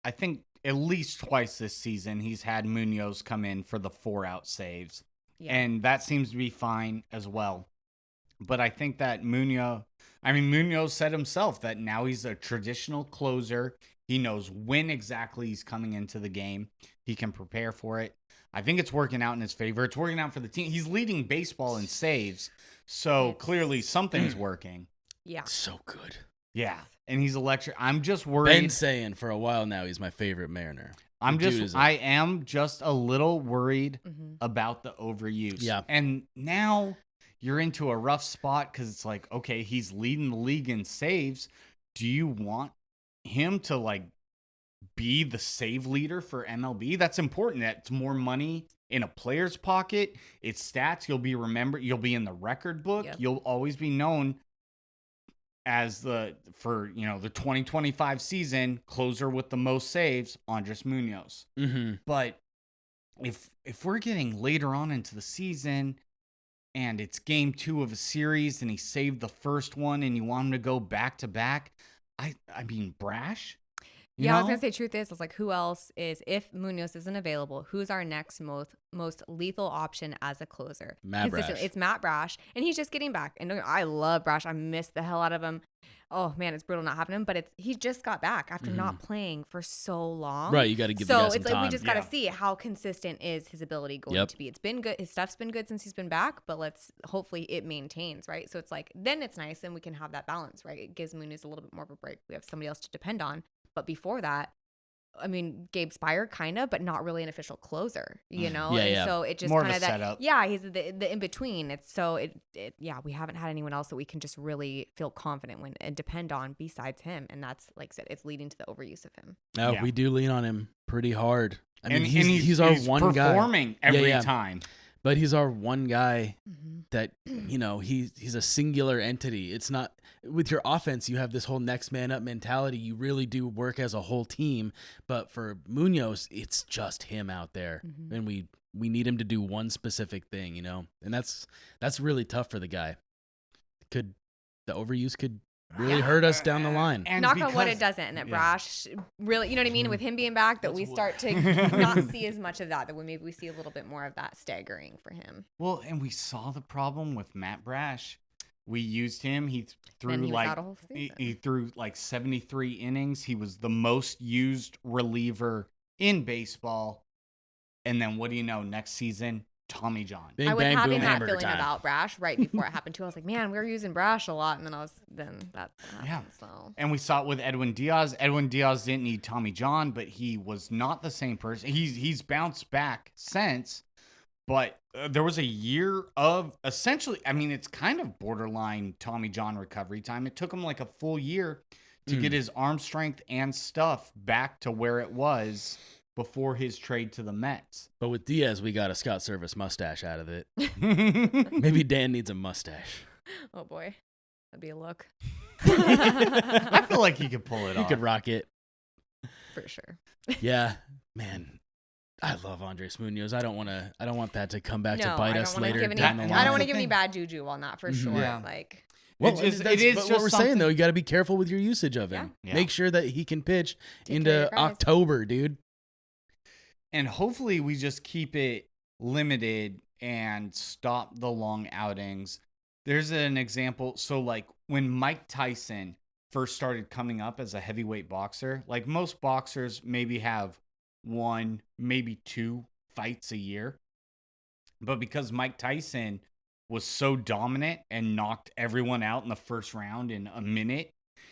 I think at least twice this season, he's had Munoz come in for the 4-out saves. Yeah. And that seems to be fine as well. But I think that Munoz said himself that now he's a traditional closer. He knows when exactly he's coming into the game. He can prepare for it. I think it's working out in his favor. It's working out for the team. He's leading baseball in saves. So clearly something's working. Yeah. So good. Yeah. And he's electric. I'm just Been worried. saying for a while now he's my favorite Mariner. I am just a little worried Mm-hmm. about the overuse. Yeah. And now you're into a rough spot because it's like, okay, he's leading the league in saves. Do you want him to like be the save leader for MLB? That's important. That's more money in a player's pocket. It's stats. You'll be remembered. You'll be in the record book. Yep. You'll always be known as the 2025 season closer with the most saves, Andres Munoz. Mm-hmm. But if we're getting later on into the season and it's game 2 of a series and he saved the first one and you want him to go back to back, I mean, Brash. Yeah, I was gonna say, truth is, I was like, who else is, if Munoz isn't available, who's our next most lethal option as a closer? Matt Brash. It's Matt Brash, and he's just getting back. And I love Brash. I miss the hell out of him. Oh man, it's brutal not having him, but he just got back after not playing for so long. Right, you got to give the guy some it's like time. we just got to see how consistent is his ability going to be. It's been good. His stuff's been good since he's been back, but hopefully it maintains, right? So it's like, then it's nice, and we can have that balance, right? It gives Munoz a little bit more of a break. We have somebody else to depend on. But before that, I mean, Gabe Spire kind of, but not really an official closer, you know? Yeah. So it just More kind of of a that. setup. Yeah, he's the in between. We haven't had anyone else that we can just really feel confident and depend on besides him. And that's, like I said, it's leading to the overuse of him. No, Yeah. we do lean on him pretty hard. I mean, And he's our one guy. performing every time. But he's our one guy Mm-hmm. that, he's a singular entity. It's not with your offense, you have this whole next man up mentality. You really do work as a whole team. But for Munoz, it's just him out there. Mm-hmm. And we need him to do one specific thing, And that's really tough for the guy. The overuse could really hurt us down the line. And Knock on wood, it doesn't. And that Brash really, you know what I mean? With him being back, that we start to not see as much of that maybe we see a little bit more of that staggering for him. Well, and we saw the problem with Matt Brash. We used him. He threw Then he was out a whole season. he threw like 73 innings. He was the most used reliever in baseball. And then what do you know? Next season, Tommy John. Bing, I was bang, having boom, that hamburger feeling time. about Brash right before it happened too. I was like, man, we were using Brash a lot, and then that happened. Yeah. So And we saw it with Edwin Diaz. Edwin Diaz didn't need Tommy John, but he was not the same person. He's bounced back since, but there was a year of essentially, I mean, it's kind of borderline Tommy John recovery time. It took him like a full year to get his arm strength and stuff back to where it was before his trade to the Mets. But with Diaz, we got a Scott Service mustache out of it. Maybe Dan needs a mustache. oh boy, that'd be a look I feel like he could pull it He off. could rock it. for sure. Yeah, man. I love Andres Munoz. I don't want that to come back to No, bite I don't us want to later give any. down the line. I don't want to That's give the any thing. bad juju on that for sure. Yeah. Like Well, It is but just what we're saying something- though. You got to be careful with your usage of him. Yeah. Make sure that he can pitch Take care of into your guys. October, dude. And hopefully we just keep it limited and stop the long outings. There's an example. So like when Mike Tyson first started coming up as a heavyweight boxer, like most boxers maybe have 1, maybe 2 fights a year. But because Mike Tyson was so dominant and knocked everyone out in the first round in a minute,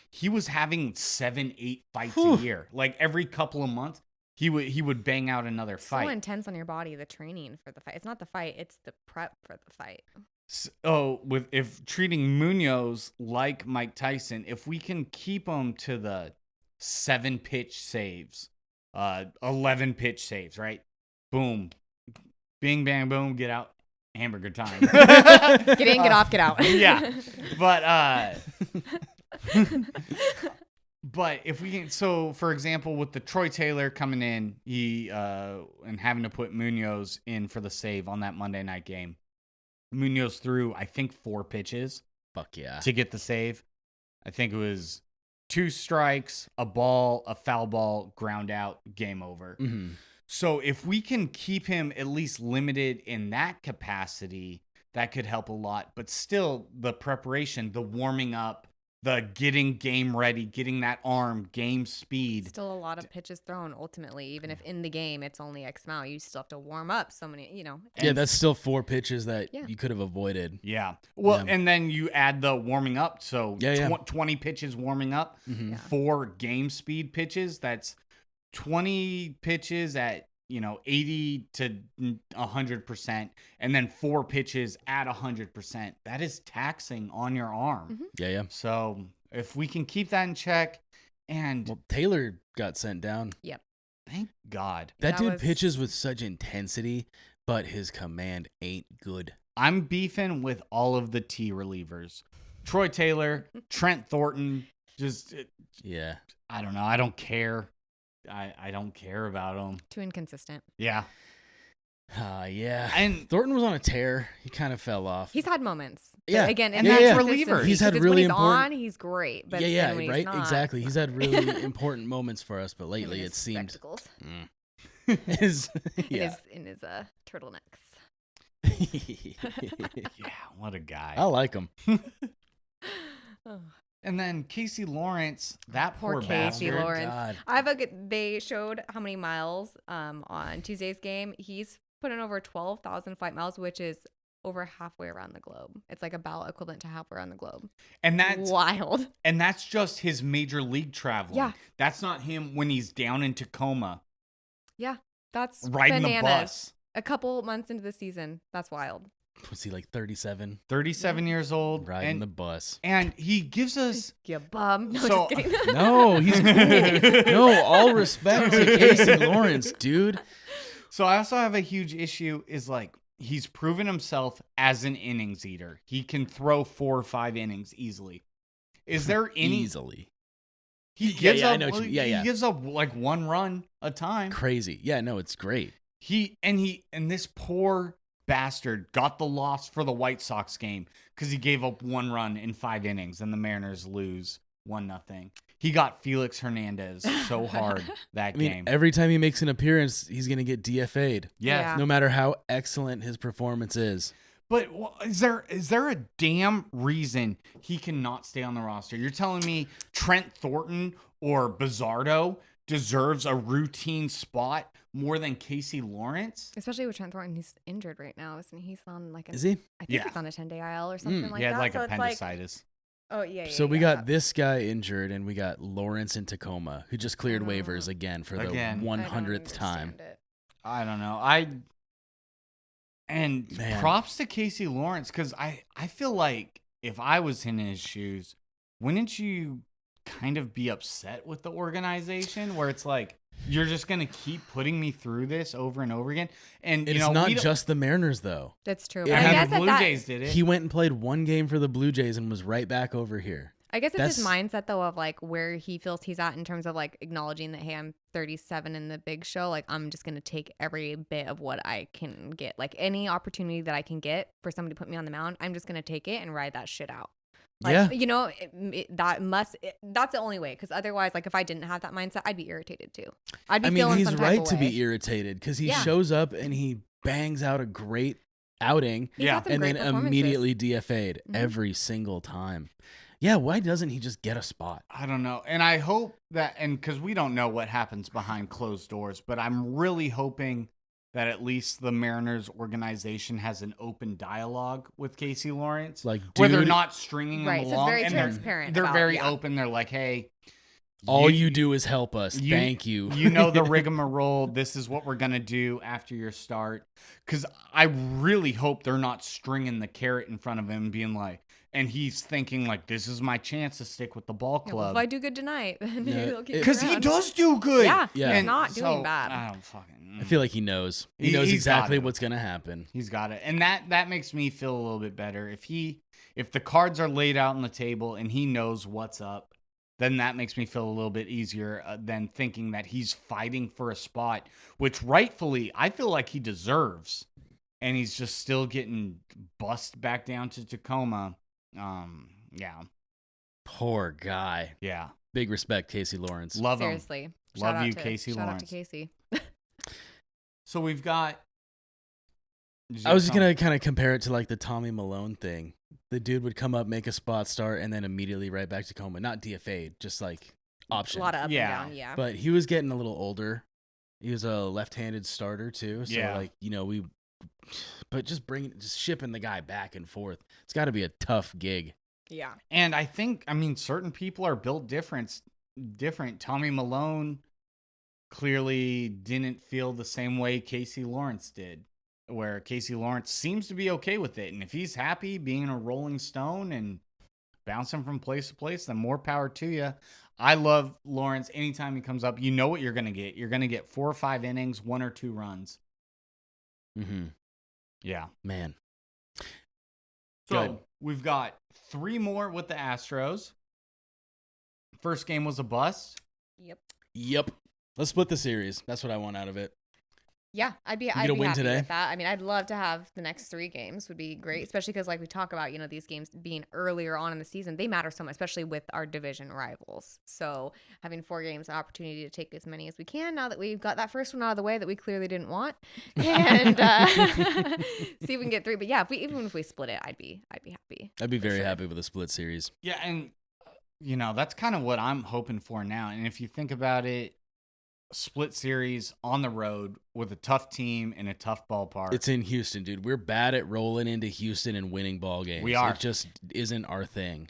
he was having 7, 8 fights a year. Like every couple of months, he would bang out another fight. so intense on your body, the training for the fight. It's not the fight, it's the prep for the fight. So if treating Munoz like Mike Tyson, if we can keep him to the 7 pitch saves, 11 pitch saves, right? Boom, bing, bang, boom, get out, hamburger time. Get in, get off, get out. Yeah, but if we can, so for example, with the Troy Taylor coming in, and having to put Munoz in for the save on that Monday night game, Munoz threw, I think, 4 pitches Fuck yeah. to get the save. I think it was 2 strikes, a ball, a foul ball, ground out, game over. Mm-hmm. So if we can keep him at least limited in that capacity, that could help a lot. But still, the preparation, the warming up, the getting game ready, getting that arm, game speed. Still a lot of pitches thrown ultimately, even if in the game it's only X amount, you still have to warm up so many, Yeah, that's still 4 pitches that Yeah. you could have avoided. Yeah. Well, Yeah. and then you add the warming up. So Yeah. 20 pitches warming up, Mhm. Yeah. 4 game speed pitches. That's 20 pitches at, 80 to 100%, and then 4 pitches at 100%. That is taxing on your arm. Mhm. Yeah. So if we can keep that in check, and Well, Taylor got sent down. thank God. That dude was- pitches with such intensity, but his command ain't good. I'm beefing with all of the T relievers. Troy Taylor, Trent Thornton, just, Yeah. I don't know. I don't care. I don't care about them. Too inconsistent. Yeah. Yeah. And Thornton was on a tear. He kind of fell off. He's had moments. But Yeah. Again, And it's that's inconsistency, relievers. He's had because really when he's important- on, he's great. But yeah, then when right. he's not, Exactly. it's He's not. had really important moments for us, but Him lately and it his seemed spectacles, is in his turtlenecks. yeah, what a guy. I like him. Oh. And then Casey Lawrence, that Poor poor Casey bastard. Lawrence. God. They showed how many miles on Tuesday's game. He's put in over 12,000 flight miles, which is over halfway around the globe. It's like about equivalent to halfway around the globe. And that's Wild. and that's just his major league traveling. Yeah. That's not him when he's down in Tacoma Yeah, that's riding bananas. the bus. A couple months into the season, that's wild. Was he like 37? 37 years old. Riding and, the bus. and he gives us You bum. No, So- just kidding. No, he's cool. No, all respect to Casey Lawrence, dude. So I also have a huge issue is like he's proven himself as an innings eater. He can throw 4 or 5 innings easily. Is there any Easily. He gives I up know what you- he gives up like 1 run a time. Crazy. Yeah, no, it's great. And this poor bastard got the loss for the White Sox game because he gave up 1 run in 5 innings and the Mariners lose 1-0. He got Felix Hernandez so hard that I mean, game. every time he makes an appearance, he's going to get DFA'd. Yeah. No matter how excellent his performance is. But is there a damn reason he cannot stay on the roster? You're telling me Trent Thornton or Bizzardo deserves a routine spot more than Casey Lawrence? Especially with Trent Thornton, he's injured right now, isn't he? He's on like Is he? I think Yeah. he's on a 10-day IL or something like He had that. like So it's appendicitis. oh yeah. So we got this guy injured, and we got Lawrence in Tacoma, who just cleared Oh. waivers again for Again. the 100th time. I don't know. And Man. props to Casey Lawrence because I feel like if I was in his shoes, wouldn't you kind of be upset with the organization where it's like you're just gonna keep putting me through this over and over again? And It's not just the Mariners, though. That's true. Yeah, But I and guess the Blue Jays did it. He went and played 1 game for the Blue Jays and was right back over here. I guess it's his That's- mindset though of like where he feels he's at in terms of like acknowledging that, hey, I'm 37 in the big show. Like I'm just gonna take every bit of what I can get. Like any opportunity that I can get for somebody to put me on the mound, I'm just gonna take it and ride that shit out. Like, Yeah. That's the only way. Because otherwise, like if I didn't have that mindset, I'd be irritated too. I'd be I mean, feeling he's some type right of to way. be irritated because he Yeah. shows up and he bangs out a great outing He's Yeah. had some and great then performances. immediately DFA'd Mhm. every single time. Yeah, why doesn't he just get a spot? I don't know. And I hope that, and because we don't know what happens behind closed doors, but I'm really hoping that at least the Mariners organization has an open dialogue with Casey Lawrence. Like, Where they're dude, not stringing Right, him so it's along. very and transparent They're about- very yeah. open. They're like, hey, all you do is help us. you- Thank you. you know the rigmarole. This is what we're going to do after your start. Because I really hope they're not stringing the carrot in front of him being like, and he's thinking like, this is my chance to stick with the ball Yeah, well, club. if I do good tonight, then Yeah, he'll keep me Because he around. does do good. Yeah, Yeah. he's And not so, doing bad. I don't fucking. I feel like he knows. He He- knows he's got exactly it. what's going to happen. He's got it, and that makes me feel a little bit better. If the cards are laid out on the table and he knows what's up, then that makes me feel a little bit easier than thinking that he's fighting for a spot, which rightfully I feel like he deserves, and he's just still getting bussed back down to Tacoma. Yeah, Poor guy. yeah. Big respect, Casey Lawrence. Love him. Seriously. Love Shout out you, to- Casey shout out Lawrence. to Casey. So we've got. I was just going to kind of compare it to like the Tommy Malone thing. the dude would come up, make a spot start, and then immediately right back to coma. Not DFA'd, just like option. A lot of up Yeah. and down, yeah. But he was getting a little older. He was a left-handed starter too. So Yeah. like, but just shipping the guy back and forth. It's got to be a tough gig. Yeah. And I think, certain people are built different. Tommy Malone clearly didn't feel the same way Casey Lawrence did, where Casey Lawrence seems to be okay with it. And if he's happy being a Rolling Stone and bouncing from place to place, then more power to you. I love Lawrence. Anytime he comes up, you know what you're going to get. You're going to get 4 or 5 innings, 1 or 2 runs. Mm-hmm. Yeah. Man. So Good. we've got 3 more with the Astros. First game was a bust. Yep. Let's split the series. That's what I want out of it. Yeah, I'd be get a happy win today? with that. I'd love to have the next 3 games would be great, especially because like we talk about, these games being earlier on in the season, they matter so much, especially with our division rivals. So having 4 games, an opportunity to take as many as we can now that we've got that first one out of the way that we clearly didn't want, and see if we can get 3. But yeah, even if we split it, I'd be happy. I'd be very happy with a split series. Yeah, and that's kind of what I'm hoping for now. And if you think about it, split series on the road with a tough team in a tough ballpark. It's in Houston, dude. We're bad at rolling into Houston and winning ball games. We are. It just isn't our thing.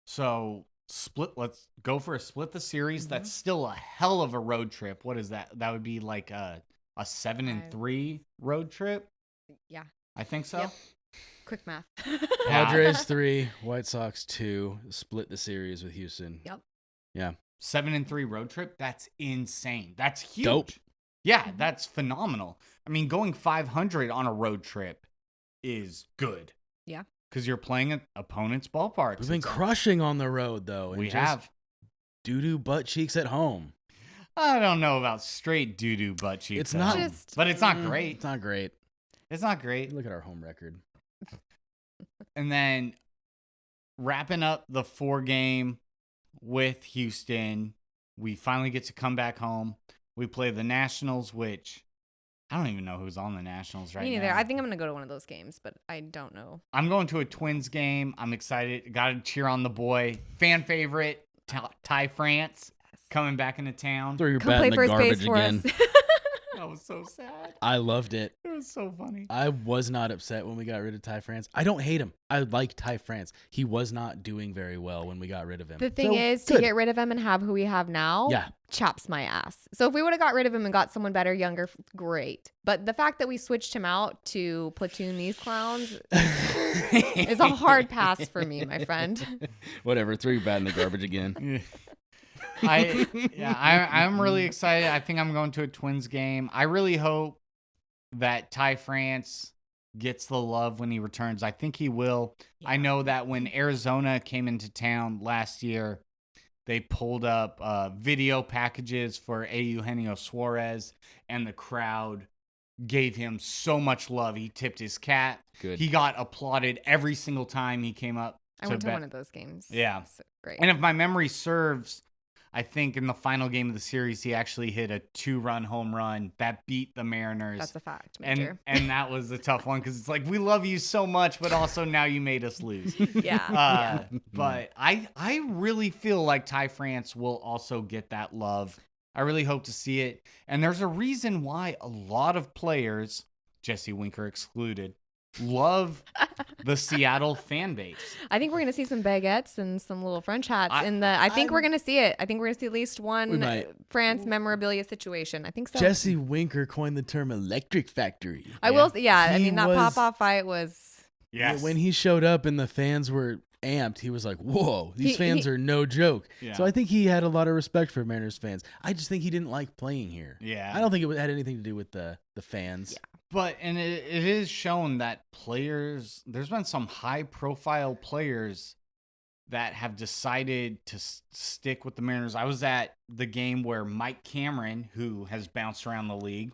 So let's go for a split the series. That's still a hell of a road trip. What is that? That would be like a 7-3 road trip. Yeah, I think so. Yep. Quick math. Padres 3, White Sox 2, split the series with Houston. Yep. Yeah. 7-3 road trip. That's insane. That's huge. Dope. Yeah, that's phenomenal. Going 500 on a road trip is good. Yeah. Because you're playing an opponent's ballpark. We've been crushing on the road, though. And We just have. doo-doo butt cheeks at home. I don't know about straight doo-doo butt cheeks. It's not. But it's not great. It's not great. It's not great. Look at our home record. And then wrapping up the 4-game with Houston, we finally get to come back home. We play the Nationals, which I don't even know who's on the Nationals right Me neither. now. I think I'm gonna go to one of those games, but I don't know. I'm going to a Twins game. I'm excited. Got to cheer on the boy. Fan favorite, Ty France, coming back into town. Throw your Come bat play in the first base garbage for again. us. That was so sad. I loved it. It was so funny. I was not upset when we got rid of Ty France. I don't hate him. I like Ty France. He was not doing very well when we got rid of him. The thing So, is, to good. get rid of him and have who we have now, Yeah. chaps my ass. So if we would have got rid of him and got someone better, younger, great. But the fact that we switched him out to platoon these clowns is a hard pass for me, my friend. Whatever. Throw your bat in the garbage again. I'm really excited. I think I'm going to a Twins game. I really hope that Ty France gets the love when he returns. I think he will. Yeah. I know that when Arizona came into town last year, they pulled up video packages for Eugenio Suarez, and the crowd gave him so much love. He tipped his cap. Good. He got applauded every single time he came up. I went to one of those games. Yeah. So, great. And if my memory serves, I think in the final game of the series, he actually hit a 2-run home run that beat the Mariners. That's a fact, Major. and that was a tough one because it's like, we love you so much, but also now you made us lose. Yeah. But I really feel like Ty France will also get that love. I really hope to see it. And there's a reason why a lot of players, Jesse Winker excluded, love the Seattle fan base. I think we're going to see some baguettes and some little French hats I think we're going to see it. I think we're going to see at least one France memorabilia situation. I think so. Jesse Winker coined the term electric factory. I will. Yeah. He that was- pop-off fight was. Yes. When he showed up and the fans were amped, he was like, whoa, these fans are no joke. Yeah. So I think he had a lot of respect for Mariners fans. I just think he didn't like playing here. Yeah. I don't think it had anything to do with the fans. Yeah. But it is shown that there's been some high profile players that have decided to stick with the Mariners. I was at the game where Mike Cameron, who has bounced around the league,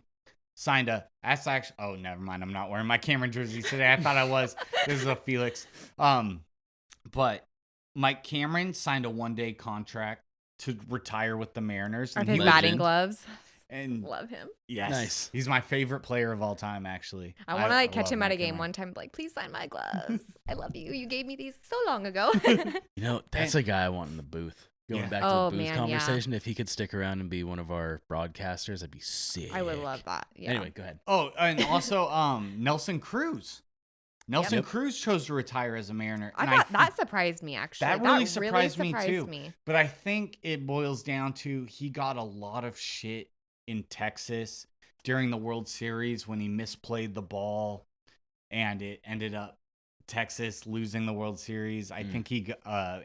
signed oh, never mind. I'm not wearing my Cameron jersey today. I thought I was. This is a Felix. But Mike Cameron signed a 1-day contract to retire with the Mariners. Are and his he- batting gloves? And Love him. yes, Nice. He's my favorite player of all time, actually. I want to like catch love him at a Matt game Kimmer. one time. Like, please sign my gloves. I love you. You gave me these so long ago. You know, that's a guy I want in the booth. Going Yeah. back to Oh, the booth man, conversation, if he could stick around and be one of our broadcasters, that'd be sick. I would love that. Yeah. Anyway, go ahead. Oh, and also Nelson Cruz. Nelson Yep. Cruz chose to retire as a Mariner. I and thought that surprised me actually. That really surprised me, too. me. But I think it boils down to he got a lot of shit in Texas during the World Series when he misplayed the ball, and it ended up Texas losing the World Series. I think he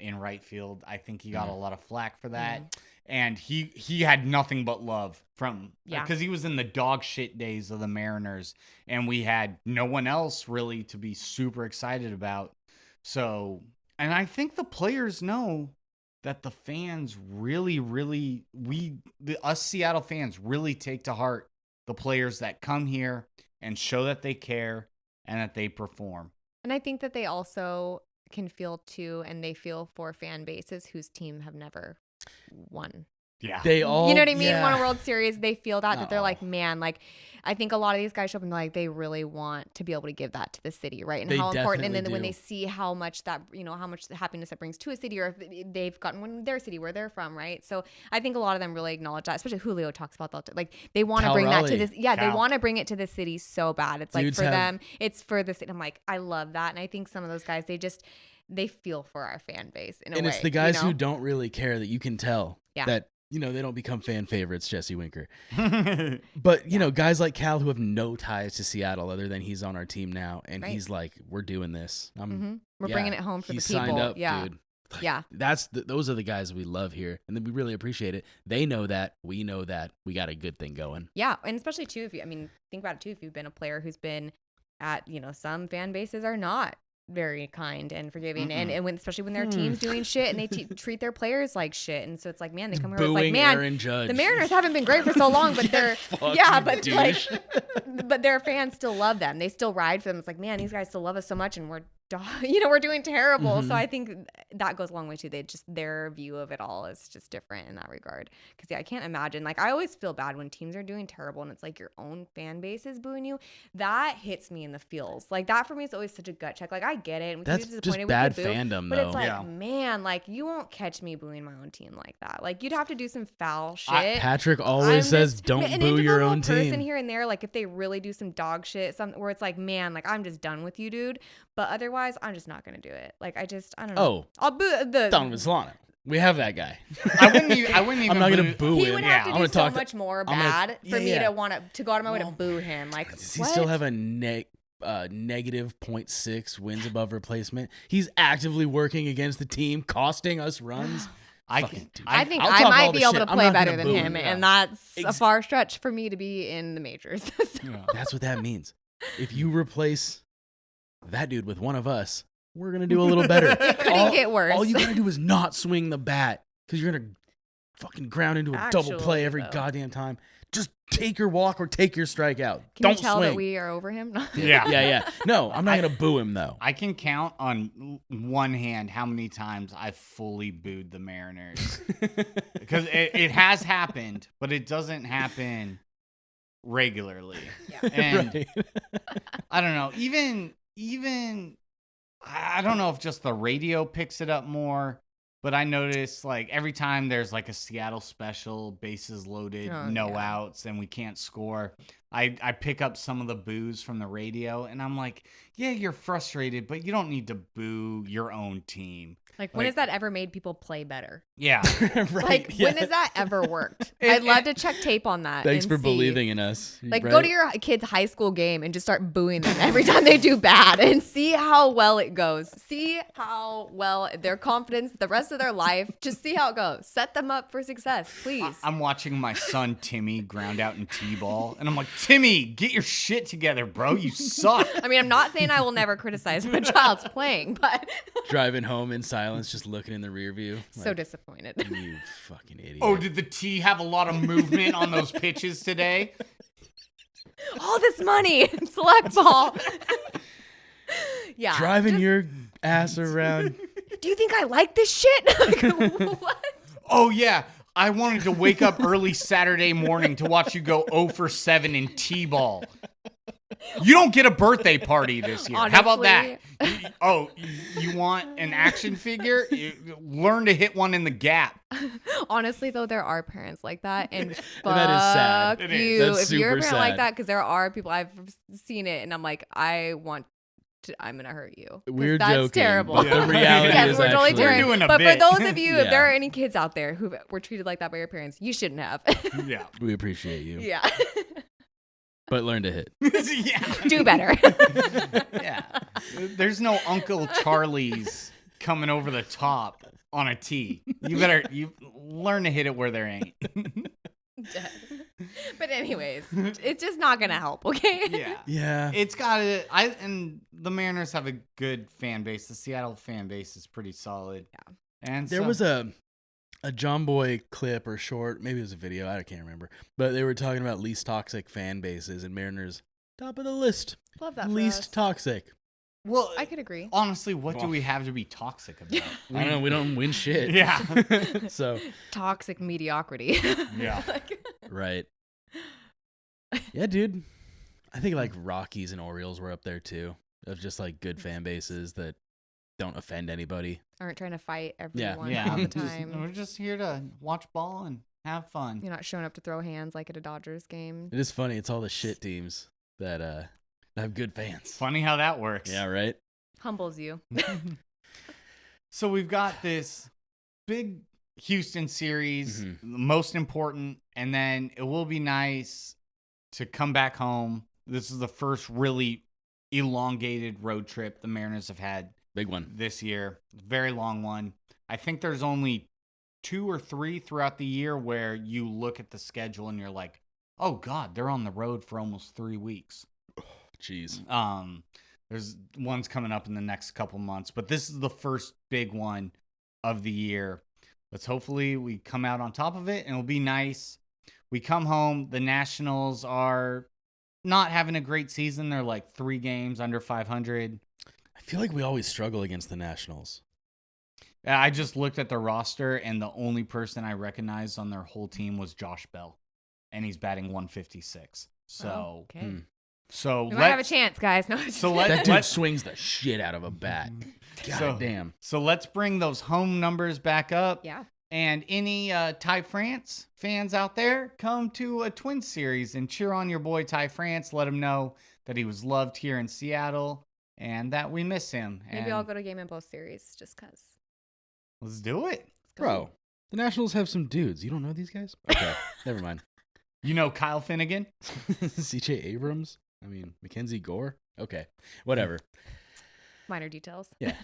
in right field. I think he got a lot of flack for that. And he had nothing but love from because he was in the dog shit days of the Mariners, and we had no one else really to be super excited about. So, and I think the players know that the fans really us Seattle fans really take to heart the players that come here and show that they care and that they perform. And I think that they also can feel too, and they feel for fan bases whose team have never won. Yeah. They all, you know what I mean? yeah. Won a World Series, they feel that they're No. like, man, like I think a lot of these guys show up and they're like, they really want to be able to give that to the city, right? And They how important. And then definitely when do. they see how much that, how much happiness it brings to a city, or if they've gotten one in their city where they're from, right? So I think a lot of them really acknowledge that, especially Julio talks about that. Like they want to bring that to this. Yeah, they want to bring it to the city so bad. It's like for them, it's for the city. I'm like, I love that. And I think some of those guys, they feel for our fan base in a way. And it's the guys who don't really care that you can tell that, they don't become fan favorites, Jesse Winker. But, guys like Cal who have no ties to Seattle other than he's on our team now. And he's like, we're doing this. We're bringing it home for the people. He signed up, dude. Yeah. Those are the guys we love here. And then we really appreciate it. They know that. We know that. We got a good thing going. Yeah. And especially, too, think about it, too, if you've been a player who's been at, some fan bases are not very kind and forgiving, and when, especially when their team's doing shit and they treat their players like shit, and so it's like, man, they come here, it's like, man, Aaron Judge. The Mariners haven't been great for so long, but but their fans still love them. They still ride for them. It's like, man, these guys still love us so much, and we're doing terrible. So I think that goes a long way too. Their view of it all is just different in that regard. Because I can't imagine. Like, I always feel bad when teams are doing terrible and it's like your own fan base is booing you. That hits me in the feels. Like that for me is always such a gut check. Like I get it. And that's just bad fandom, but though. it's like, man, like you won't catch me booing my own team like that. Like you'd have to do some foul shit. Patrick always says, "Don't boo your own team." Person here and there, like if they really do some dog shit, where it's like, man, like I'm just done with you, dude. But otherwise, I'm just not gonna do it. Like I don't know. Oh, I'll boo the Donovan Solano. We have that guy. I wouldn't even. I'm not gonna boo him. He would have to do so much more bad for me to want to go out of my way to boo him. Like, does he still have a negative 0.6 wins above replacement? He's actively working against the team, costing us runs. I think I might be able to play better than him, and that's a far stretch for me to be in the majors. That's what that means. If you replace that dude with one of us, we're gonna do a little better. It couldn't get worse. All you gotta do is not swing the bat, because you're gonna fucking ground into a double play every goddamn time. Just take your walk or take your strikeout. Can Don't you tell swing. that we are over him? Yeah. No, I'm not gonna boo him though. I can count on one hand how many times I've fully booed the Mariners, because it has happened, but it doesn't happen regularly. Yeah. And Right. I don't know. Even I don't know if just the radio picks it up more, but I notice like every time there's like a Seattle special, bases loaded, outs, and we can't score, I pick up some of the boos from the radio, and I'm like, yeah, you're frustrated, but you don't need to boo your own team. Like, when has that ever made people play better? Yeah. Right. Like, when has that ever worked? I'd love to check tape on that. Thanks and for see. believing in us. Like, right? go to your kid's high school game and just start booing them every time they do bad and see how well it goes. See how well their confidence, the rest of their life, just see how it goes. Set them up for success, please. I'm watching my son Timmy ground out in T-ball, and I'm like, Timmy, get your shit together, bro. You suck. I mean, I'm not saying I will never criticize my child's playing, but Driving home in silence, just looking in the rear view. so disappointed. You fucking idiot. Oh, did the T have a lot of movement on those pitches today? All this money, select ball. Yeah. Driving your ass around. Do you think I like this shit? Like, what? Oh, yeah. I wanted to wake up early Saturday morning to watch you go 0 for 7 in T-ball. You don't get a birthday party this year. How about that? You want an action figure? Learn to hit one in the gap. Honestly, though, there are parents like that, and that is sad. fuck It you is. That's if you're a super parent like sad. that, because there are people I've seen it, and I'm like, I'm gonna hurt you. 'Cause We're that's joking, terrible. but the reality Yes, is we're totally actually- We're tearing. doing a But bit. for those of you, if there Yeah. are any kids out there who were treated like that by your parents, you shouldn't have. Yeah. We appreciate you, Yeah. but learn to hit. Yeah. Do better. Yeah. There's no Uncle Charlie's coming over the top on a tee. You learn to hit it where there ain't. Dead. But anyways, it's just not gonna help, okay? Yeah. Yeah. It's got it. And the Mariners have a good fan base. The Seattle fan base is pretty solid. Yeah. And There was a John Boy clip or short, maybe it was a video, I can't remember. But they were talking about least toxic fan bases, and Mariners top of the list. Love that. For Least us. toxic. well. I could agree. Honestly, what do we have to be toxic about? I don't know, we don't win shit. Yeah. So, Toxic mediocrity. Yeah. right. Yeah, dude. I think like Rockies and Orioles were up there too, of just like good fan bases that don't offend anybody. Aren't trying to fight everyone Yeah. all the Just- time. we're just here to watch ball and have fun. You're not showing up to throw hands like at a Dodgers game. It is funny. It's all the shit teams that have good fans. Funny how that works. Yeah, right? Humbles you. So we've got this big Houston series, Mhm. the most important, and then it will be nice to come back home. This is the first really elongated road trip the Mariners have had Big one. this year. Very long one. I think there's only 2 or 3 throughout the year where you look at the schedule and you're like, oh God, they're on the road for almost 3 weeks. Jeez. There's ones coming up in the next couple months, but this is the first big one of the year. Let's hopefully we come out on top of it and it'll be nice. We come home. The Nationals are not having a great season. They're like 3 games under 500. I feel like we always struggle against the Nationals. I just looked at the roster and the only person I recognized on their whole team was Josh Bell, and he's batting 156. So, Oh, okay. so We might have a let's chance, guys. No, so That dude let's swings the shit out of a bat. God So- damn. so let's bring those home numbers back up. yeah. And any Ty France fans out there, come to a Twins series and cheer on your boy Ty France. Let him know that he was loved here in Seattle and that we miss him. Maybe and I'll go to game in both series just because. let's do it. Bro, the Nationals have some dudes. You don't know these guys? Okay, never mind. You know Kyle Finnegan? CJ Abrams? I mean, Mackenzie Gore? Okay, whatever. Minor details. Yeah.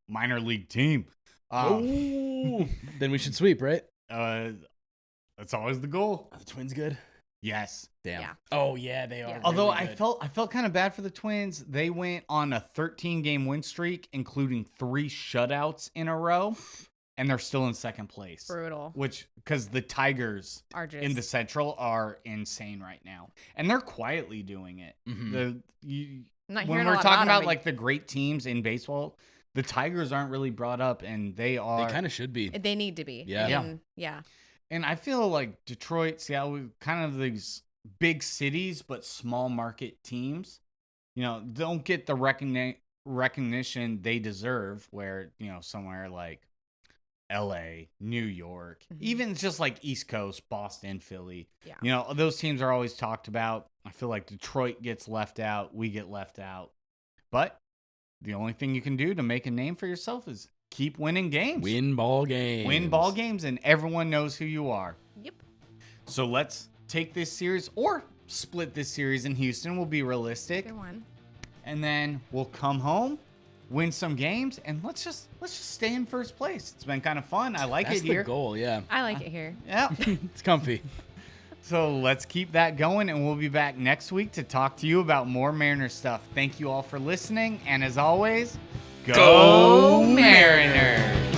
Minor league team. Then we should sweep, right? That's always the goal. Are the Twins good? Yes. Damn. Yeah. Oh, yeah, they are. Yeah. Although really good. I felt kind of bad for the Twins. They went on a 13-game win streak, including 3 shutouts in a row, and they're still in second place. Brutal. Which, because the Tigers Are just in the Central are insane right now, and they're quietly doing it. Mhm. I'm not When hearing we're a lot talking about about them, like the great teams in baseball, the Tigers aren't really brought up, and they are. They kind of should be. they need to be. Yeah. And, yeah. And I feel like Detroit, Seattle, kind of these big cities but small market teams, don't get the recognition they deserve. Where somewhere like L.A., New York, Mhm. even just like East Coast, Boston, Philly. Yeah. Those teams are always talked about. I feel like Detroit gets left out. We get left out. But the only thing you can do to make a name for yourself is keep winning games. Win ball games. Win ball games, and everyone knows who you are. Yep. So let's take this series or split this series in Houston. We'll be realistic. Either one. And then we'll come home, win some games, and let's just stay in first place. It's been kind of fun. I like That's it the here. goal, yeah. I like it here. Yeah. It's comfy. So let's keep that going, and we'll be back next week to talk to you about more Mariners stuff. Thank you all for listening, and as always, Go Mariners!